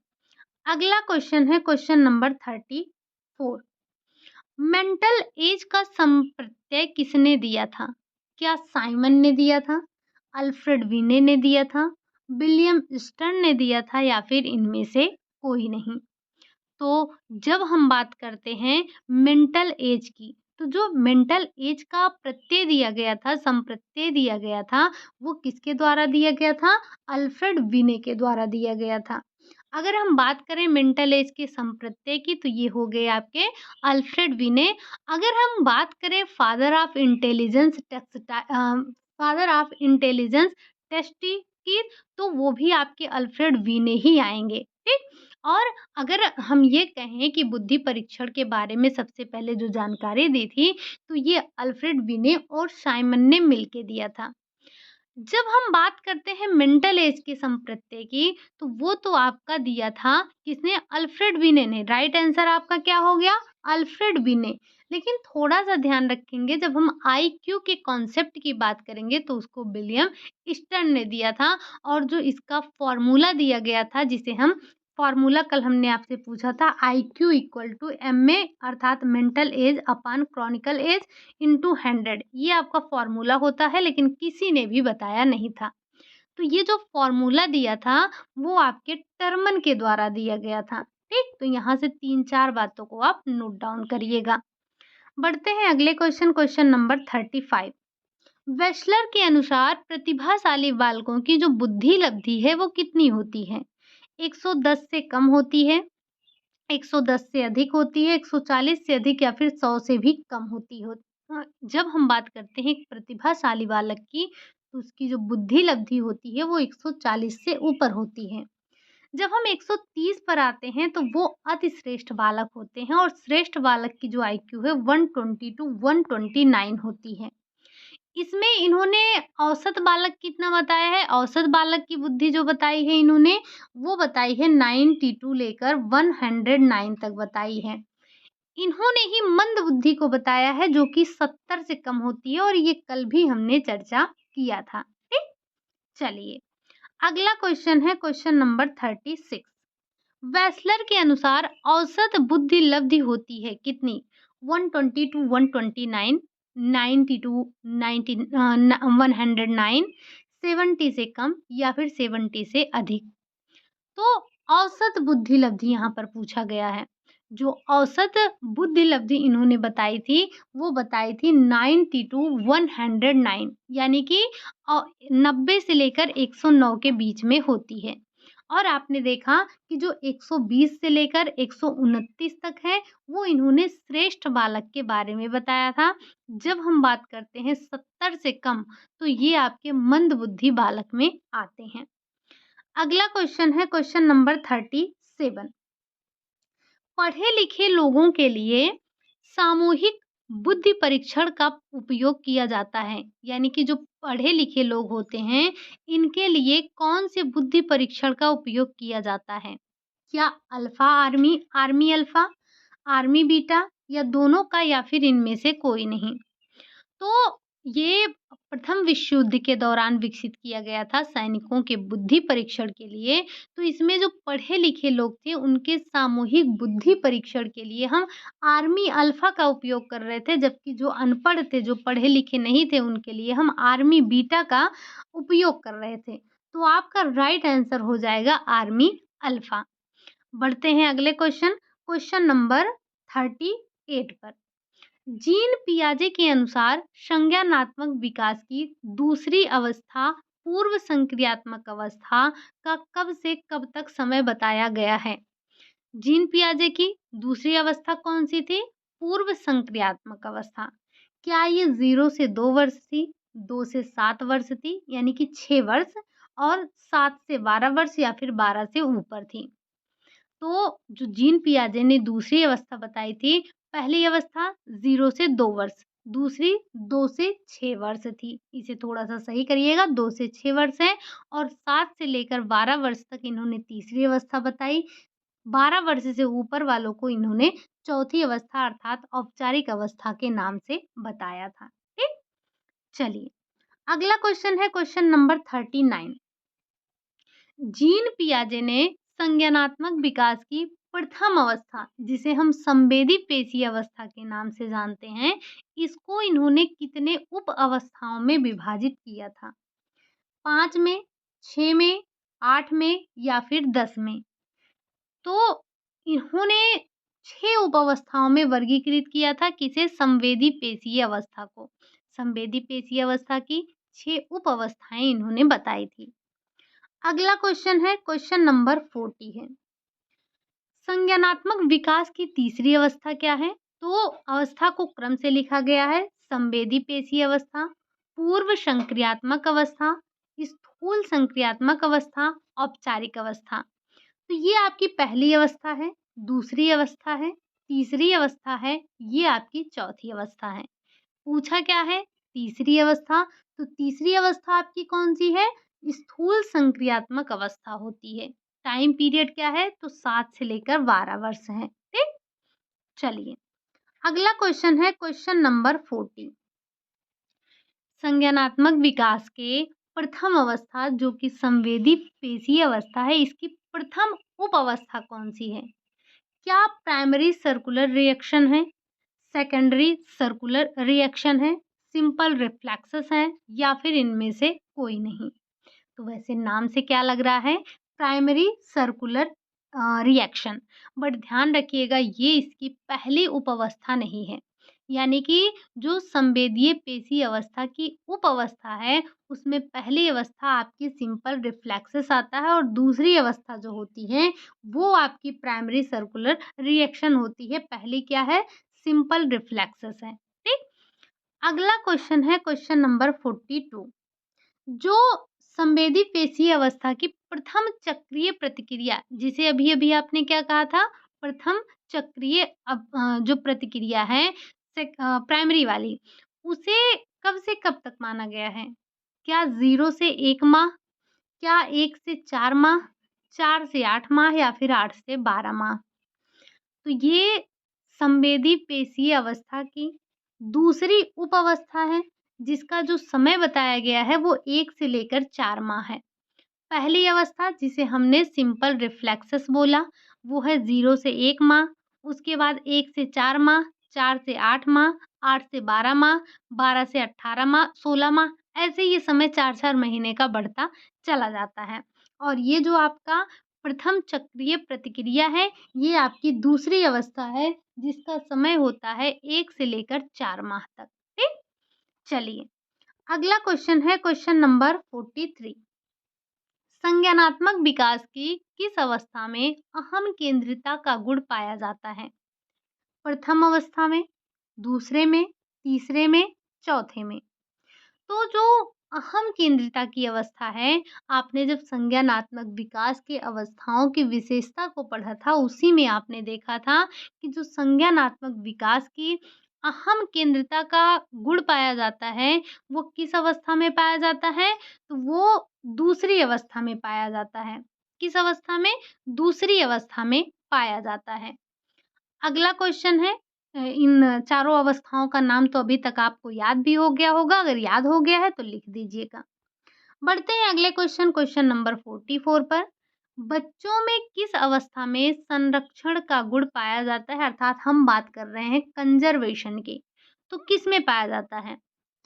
अगला क्वेश्चन है क्वेश्चन नंबर 34। मेंटल एज का संप्रत्यय किसने दिया था? क्या साइमन ने दिया था, अल्फ्रेड विने ने दिया था, विलियम स्टर्न ने दिया था या फिर इनमें से कोई नहीं? तो जब हम बात करते हैं मेंटल एज की, तो जो मेंटल एज का प्रत्यय दिया गया था, संप्रत्यय दिया गया था, वो किसके द्वारा दिया गया था? अल्फ्रेड विने के द्वारा दिया गया था। अगर हम बात करें मेंटल एज के संप्रत्यय की, तो ये हो गए आपके अल्फ्रेड विने। अगर हम बात करें फादर ऑफ इंटेलिजेंस टेस्टी की, तो वो भी आपके अल्फ्रेड विने ही आएँगे, ठीक? और अगर हम ये कहें कि बुद्धि परीक्षण के बारे में सबसे पहले जो जानकारी दी थी, तो ये अल्फ्रेड विने और साइमन ने मिलके दिया था। जब हम बात करते हैं मेंटल एज के संप्रत्यय की, तो वो तो आपका दिया था किसने? अल्फ्रेड विने ने। राइट आंसर आपका क्या हो गया? अल्फ्रेड विने। लेकिन थोड़ा-सा ध्यान रखेंगे, जब हम आईक्यू के कॉन्सेप्ट की बात करेंगे तो उसको विलियम स्टर्न ने दिया था। और जो इसका फ़ॉर्मूला दिया गया था, जिसे हम फ़ॉर्मूला कल हमने आपसे पूछा था, आईक्यू इक्वल टू एमए अर्थात mental age upon chronical age into 100, ये आपका फ़ॉर्मूला होता है, लेकिन किसी ने भी बताया नहीं था। तो ये जो फ़ॉर्मूला दिया था, वो आपके टर्मन के द्वारा दिया गया था, ठीक? तो यहाँ से 3-4 बातों को आप नोट डाउन करिएगा। बढ़ते हैं अगले क्वेश्चन, क्वेश्चन नंबर 35। वेशलर के अनुसार प्रतिभाशाली बालकों की जो बुद्धि लब्धि है, वो कितनी होती है? 110 से कम होती है, 110 से अधिक होती है, 140 से अधिक या फिर 100 से भी कम होती हो। जब हम बात करते हैं एक प्रतिभाशाली बालक की, तो उसकी जो बुद्धि लब्धि होती है वो 140 से ऊपर होती है। जब हम 130 पर आते हैं तो वो अति श्रेष्ठ बालक होते हैं और श्रेष्ठ बालक की जो आईक्यू है 120 टू 129 होती है। इसमें इन्होंने औसत बालक कितना बताया है? औसत बालक की बुद्धि जो बताई है इन्होंने, वो बताई है 92 लेकर 109 तक बताई है। इन्होंने ही मंद बुद्धि को बताया है जो कि 70 से कम होती है और ये कल भी हमने चर्चा किया था। ठीक? चलिए, अगला क्वेश्चन है क्वेश्चन नंबर 36। वेस्लर के अनुसार औसत बुद्धि लब्धि होती है कितनी? 120 टू 129, 90 टू 90 109, 70 से कम या फिर 70 से अधिक। तो औसत बुद्धि लब्धि यहाँ पर पूछा गया है। जो औसत बुद्धि लब्धि इन्होंने बताई थी, वो बताई थी 90 टू 109, यानी कि 90 से लेकर 109 के बीच में होती है। और आपने देखा कि जो 120 से लेकर 129 तक है, वो इन्होंने श्रेष्ठ बालक के बारे में बताया था। जब हम बात करते हैं 70 से कम, तो ये आपके मंद बुद्धि बालक में आते हैं। अगला क्वेश्चन है क्वेश्चन नंबर 37। पढ़े-लिखे लोगों के लिए सामूहिक बुद्धि परीक्षण का उपयोग किया जाता है। यानी कि जो पढ़े-लिखे लोग होते हैं, इनके लिए कौन से बुद्धि परीक्षण का उपयोग किया जाता है? क्या alpha army, army alpha, army beta या दोनों का या फिर इनमें से कोई नहीं? तो ये प्रथम विश्व युद्ध के दौरान विकसित किया गया था सैनिकों के बुद्धि परीक्षण के लिए। तो इसमें जो पढ़े-लिखे लोग थे, उनके सामूहिक बुद्धि परीक्षण के लिए हम आर्मी अल्फा का उपयोग कर रहे थे, जबकि जो अनपढ़ थे, जो पढ़े-लिखे नहीं थे, उनके लिए हम आर्मी बीटा का उपयोग कर रहे थे। तो आपका राइट आंसर हो जाएगा आर्मी अल्फा। बढ़ते हैं अगले क्वेश्चन, क्वेश्चन नंबर 38 पर। जीन पियाजे के अनुसार संज्ञानात्मक विकास की दूसरी अवस्था पूर्व संक्रियात्मक अवस्था का कब से कब तक समय बताया गया है? जीन पियाजे की दूसरी अवस्था कौन सी थी? पूर्व संक्रियात्मक अवस्था। क्या ये 0 से 2 वर्ष थी, 2 से 7 वर्ष थी, यानी कि 6 वर्ष, और 7 से 12 वर्ष या फिर 12 से ऊपर थी? तो जो जीन पियाजे ने दूसरी अवस्था बताई थी, पहली अवस्था 0 से 2 वर्ष, दूसरी 2 से 6 वर्ष थी। इसे थोड़ा-सा सही करिएगा, 2 से 6 वर्ष है और 7 से लेकर 12 वर्ष तक इन्होंने तीसरी अवस्था बताई। 12 वर्ष से ऊपर वालों को इन्होंने चौथी अवस्था अर्थात औपचारिक अवस्था के नाम से बताया था। ठीक? चलिए, अगला क्वेश्चन है क्वेश्चन नंबर 39। जीन पियाजे ने संज्ञानात्मक विकास की प्रथम अवस्था, जिसे हम संवेदी पेशी अवस्था के नाम से जानते हैं, इसको इन्होंने कितने उप अवस्थाओं में विभाजित किया था? 5 में, 6 में, 8 में या फिर 10 में? तो इन्होंने 6 उप अवस्थाओं में वर्गीकृत किया था किसे? संवेदी पेशीय अवस्था को। संवेदी पेशीय अवस्था की 6 उप अवस्थाएं इन्होंने बताई थी। अगला क्वेश्चन है क्वेश्चन नंबर 40 है। संज्ञानात्मक विकास की तीसरी अवस्था क्या है? तो अवस्था को क्रम से लिखा गया है। संवेदी पेशीय अवस्था, पूर्व संक्रियात्मक अवस्था, स्थूल संक्रियात्मक अवस्था, औपचारिक अवस्था। तो ये आपकी पहली अवस्था है, दूसरी अवस्था है, तीसरी अवस्था है, ये आपकी चौथी अवस्था है। पूछा क्या है? तीसरी अवस्था। तो तीसरी अवस्था आपकी कौन-सी है? स्थूल संक्रियात्मक अवस्था होती है। टाइम पीरियड क्या है? तो 7 से लेकर 12 वर्ष है। ठीक? चलिए, अगला क्वेश्चन है क्वेश्चन नंबर 40। संज्ञानात्मक विकास के प्रथम अवस्था जो कि संवेदी पेशीय अवस्था है, इसकी प्रथम उप अवस्था कौन-सी है? क्या प्राइमरी सर्कुलर रिएक्शन है, सेकेंडरी सर्कुलर रिएक्शन है, सिंपल रिफ्लेक्सेस हैं या फिर इनमें से कोई नहीं? तो वैसे नाम से क्या लग रहा है? Primary circular reaction. बट ध्यान रखिएगा, ये इसकी पहली उप-अवस्था नहीं है। यानी कि जो संवेदीय पेशी अवस्था की उप-अवस्था है, उसमें पहली अवस्था आपकी सिंपल रिफ्लेक्सेस आता है और दूसरी अवस्था जो होती है, वो आपकी प्राइमरी सर्कुलर रिएक्शन होती है। पहली क्या है? सिंपल रिफ्लेक्सेस है। ठीक? अगला क्वेश्चन है क्वेश्चन नंबर 42। जो संवेदी पेशीय अवस्था की प्रथम चक्रीय प्रतिक्रिया, जिसे अभी-अभी आपने क्या कहा था? प्रथम चक्रीय जो प्रतिक्रिया है प्राइमरी वाली, उसे कब से कब तक माना गया है? क्या 0 से 1 माह? क्या 1 से 4 माह? 4 से 8 माह या फिर 8 से 12 माह? तो ये संवेदी पेशीय अवस्था की दूसरी उप अवस्था है, जिसका जो समय बताया गया है वो 1 से लेकर 4 माह है। पहली अवस्था जिसे हमने सिंपल रिफ्लेक्सेस बोला, वो है 0 से 1 माह, उसके बाद 1 से 4 माह, 4 से 8 माह, 8 से 12 माह, 12 से 18 माह, 16 माह, ऐसे ये समय 4-4 महीने का बढ़ता चला जाता है। और ये जो आपका प्रथम चक्रीय प्रतिक्रिया है, ये आपकी दूसरी अवस्था है, जिसका समय होता है 1 से लेकर 4 माह तक। ठीक? चलिए, अगला क्वेश्चन है क्वेश्चन नंबर 43। संज्ञानात्मक विकास की किस अवस्था में अहम केंद्रिता का गुण पाया जाता है? प्रथम अवस्था में, दूसरे में, तीसरे में, चौथे में। तो जो अहम केंद्रिता की अवस्था है, आपने जब संज्ञानात्मक विकास के अवस्थाओं की विशेषता को पढ़ा था, उसी में आपने देखा था कि जो संज्ञानात्मक विकास की अहम केंद्रिता का गुण पाया जाता है, वो किस अवस्था में पाया जाता है? तो वो दूसरी अवस्था में पाया जाता है। किस अवस्था में? दूसरी अवस्था में पाया जाता है। अगला क्वेश्चन है इन चारों अवस्थाओं का नाम तो अभी तक आपको याद भी हो गया होगा, अगर याद हो गया है तो लिख दीजिएगा। बढ़ते हैं अगले क्वेश्चन, क्वेश्चन नंबर 44 पर। बच्चों में किस अवस्था में संरक्षण का गुण पाया जाता है? अर्थात हम बात कर रहे हैं कंजर्वेशन की। तो किस में पाया जाता है?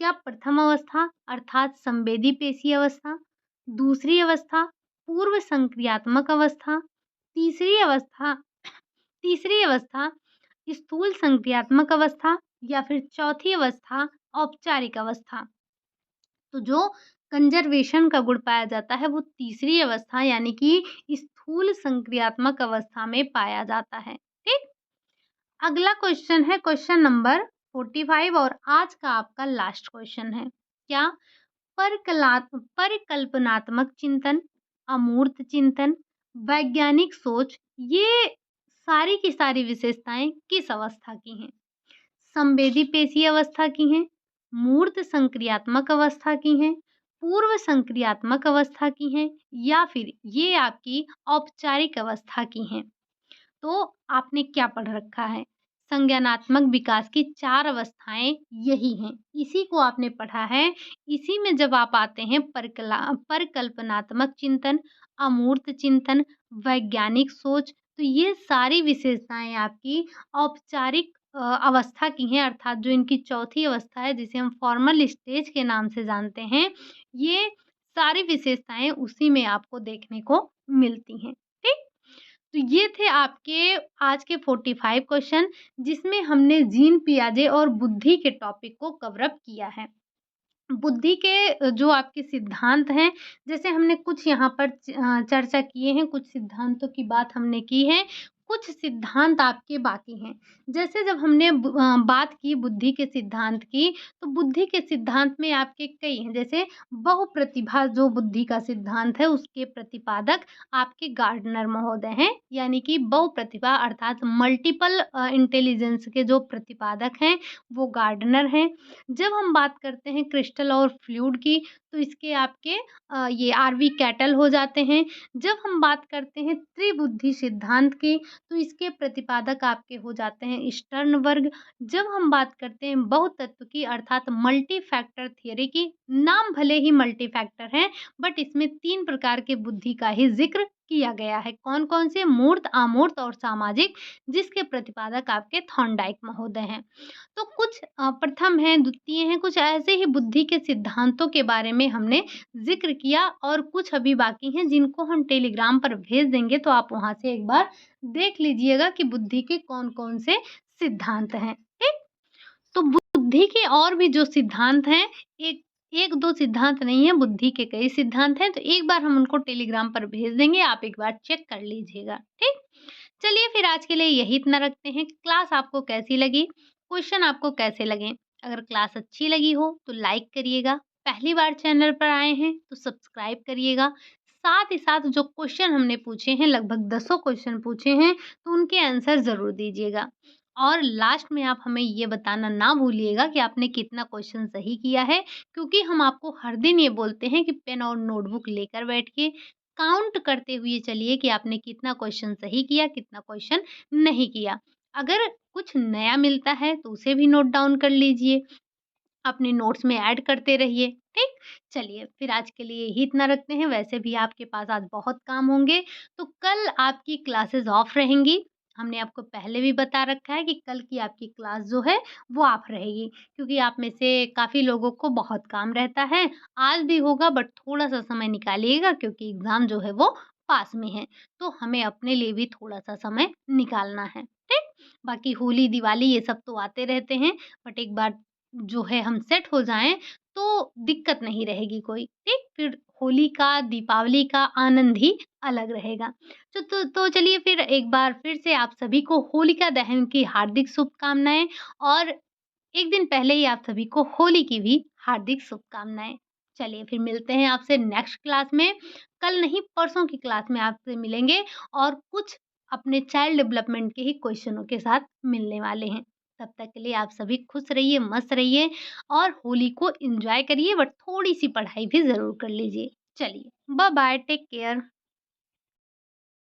क्या प्रथम अवस्था अर्थात संवेदी पेशी अवस्था, दूसरी अवस्था पूर्व संक्रियात्मक अवस्था, तीसरी अवस्था तीसरी अवस्था स्थूल संक्रियात्मक अवस्था या फिर चौथी अवस्था औपचारिक अवस्था? तो जो कंजर्वेशन का गुण पाया जाता है वो तीसरी अवस्था यानी कि स्थूल संक्रियात्मक अवस्था में पाया जाता है। ठीक? अगला क्वेश्चन है क्वेश्चन नंबर 45 और आज का आपका लास्ट क्वेश्चन है। क्या परिकल्पनात्मक चिंतन, अमूर्त चिंतन, वैज्ञानिक सोच, ये सारी की सारी विशेषताएं किस अवस्था की हैं? संवेदी पेशी अवस्था की हैं, मूर्त संक्रियात्मक अवस्था की हैं, पूर्व संक्रियात्मक अवस्था की हैं या फिर ये आपकी औपचारिक अवस्था की हैं। तो आपने क्या पढ़ रखा है? संज्ञानात्मक विकास की 4 अवस्थाएँ यही हैं। इसी को आपने पढ़ा है। इसी में जब आप आते हैं परिकल्पनात्मक चिंतन, अमूर्त चिंतन, वैज्ञानिक सोच, तो ये सारी विशेषताएँ आपकी औपचारिक अवस्था की हैं अर्थात जो इनकी चौथी अवस्था है जिसे हम फॉर्मल स्टेज के नाम से जानते हैं, ये सारी विशेषताएँ उसी में आपको देखने को मिलती हैं। ठीक? तो ये थे आपके आज के 45 क्वेश्चन जिसमें हमने जीन पियाजे और बुद्धि के टॉपिक को कवर अप किया है। बुद्धि के जो आपके सिद्धांत हैं, जैसे हमने कुछ यहाँ पर चर्चा किए हैं, कुछ सिद्धांतों की बात हमने की है, कुछ सिद्धांत आपके बाकी हैं। जैसे जब हमने बात की बुद्धि के सिद्धांत की, तो बुद्धि के सिद्धांत में आपके कई हैं, जैसे बहुप्रतिभा जो बुद्धि का सिद्धांत है, उसके प्रतिपादक आपके गार्डनर महोदय हैं, यानी कि बहुप्रतिभा अर्थात मल्टीपल इंटेलिजेंस के जो प्रतिपादक हैं, वो गार्डनर हैं। जब हम बात करते हैं क्रिस्टल और फ्लूइड की तो इसके आपके ये आरवी कैटल हो जाते हैं। जब हम बात करते हैं त्रिबुद्धि सिद्धांत की तो इसके प्रतिपादक आपके हो जाते हैं स्टर्नबर्ग। जब हम बात करते हैं बहुतत्व की अर्थात मल्टी फैक्टर थ्योरी की, नाम भले ही मल्टी फैक्टर है बट इसमें 3 प्रकार के बुद्धि का ही ज़िक्र किया गया है। कौन-कौन से? मूर्त, अमूर्त और सामाजिक, जिसके प्रतिपादक आपके थॉर्नडाइक महोदय हैं। तो कुछ प्रथम हैं, द्वितीय हैं, कुछ ऐसे ही बुद्धि के सिद्धांतों के बारे में हमने ज़िक्र किया और कुछ अभी बाकी हैं जिनको हम टेलीग्राम पर भेज देंगे तो आप वहाँ से एक बार देख लीजिएगा कि बुद्धि के कौन-कौन से सिद्धांत हैं। ठीक? तो बुद्धि के और भी जो सिद्धांत हैं, एक 1-2 सिद्धांत नहीं है, बुद्धि के कई सिद्धांत हैं, तो एक बार हम उनको टेलीग्राम पर भेज देंगे, आप एक बार चेक कर लीजिएगा। ठीक? चलिए फिर आज के लिए यही इतना रखते हैं। क्लास आपको कैसी लगी? क्वेश्चन आपको कैसे लगे? अगर क्लास अच्छी लगी हो तो लाइक करिएगा। पहली बार चैनल पर आए हैं तो सब्सक्राइब करिएगा। साथ ही साथ जो क्वेश्चन हमने पूछे हैं, लगभग दसों क्वेश्चन पूछे हैं, तो उनके आंसर ज़रूर दीजिएगा। और लास्ट में आप हमें ये बताना ना भूलिएगा कि आपने कितना क्वेश्चन सही किया है, क्योंकि हम आपको हर दिन ये बोलते हैं कि पेन और नोटबुक लेकर बैठिए, काउंट करते हुए चलिए कि आपने कितना क्वेश्चन सही किया, कितना क्वेश्चन नहीं किया। अगर कुछ नया मिलता है तो उसे भी नोट डाउन कर लीजिए, अपने नोट्स में ऐड करते रहिए, ठीक? चलिए फिर आज के लिए यही इतना रखते हैं, वैसे भी आपके पास आज बहुत काम होंगे, तो कल आपकी क्लासेस ऑफ रहेंगी। हमने आपको पहले भी बता रखा है कि कल की आपकी क्लास जो है वो ऑफ रहेगी, क्योंकि आप में से काफ़ी लोगों को बहुत काम रहता है। आज भी होगा बट थोड़ा-सा समय निकालिएगा क्योंकि एग्ज़ाम जो है वो पास में है, तो हमें अपने लिए भी थोड़ा-सा समय निकालना है, ठीक? बाकी होली, दिवाली ये सब तो आते रहते हैं, बट एक बार जो है हम सेट हो जाएँ, तो दिक्कत नहीं रहेगी कोई, ठीक? फिर होली का, दीपावली का आनंद ही अलग रहेगा। तो चलिए फिर एक बार फिर से आप सभी को होलिका दहन की हार्दिक शुभकामनाएँ और 1 दिन पहले ही आप सभी को होली की भी हार्दिक शुभकामनाएँ। चलिए फिर मिलते हैं आपसे नेक्स्ट क्लास में, कल नहीं परसों की क्लास में आपसे मिलेंगे और कुछ अपने चाइल्ड डेवलपमेंट के ही क्वेश्चनों के साथ मिलने वाले हैं। तब तक के लिए आप सभी खुश रहिए, मस्त रहिए और होली को एन्जॉय करिए बट थोड़ी-सी पढ़ाई भी ज़रूर कर लीजिए। चलिए, बाय-बाय, टेक केयर।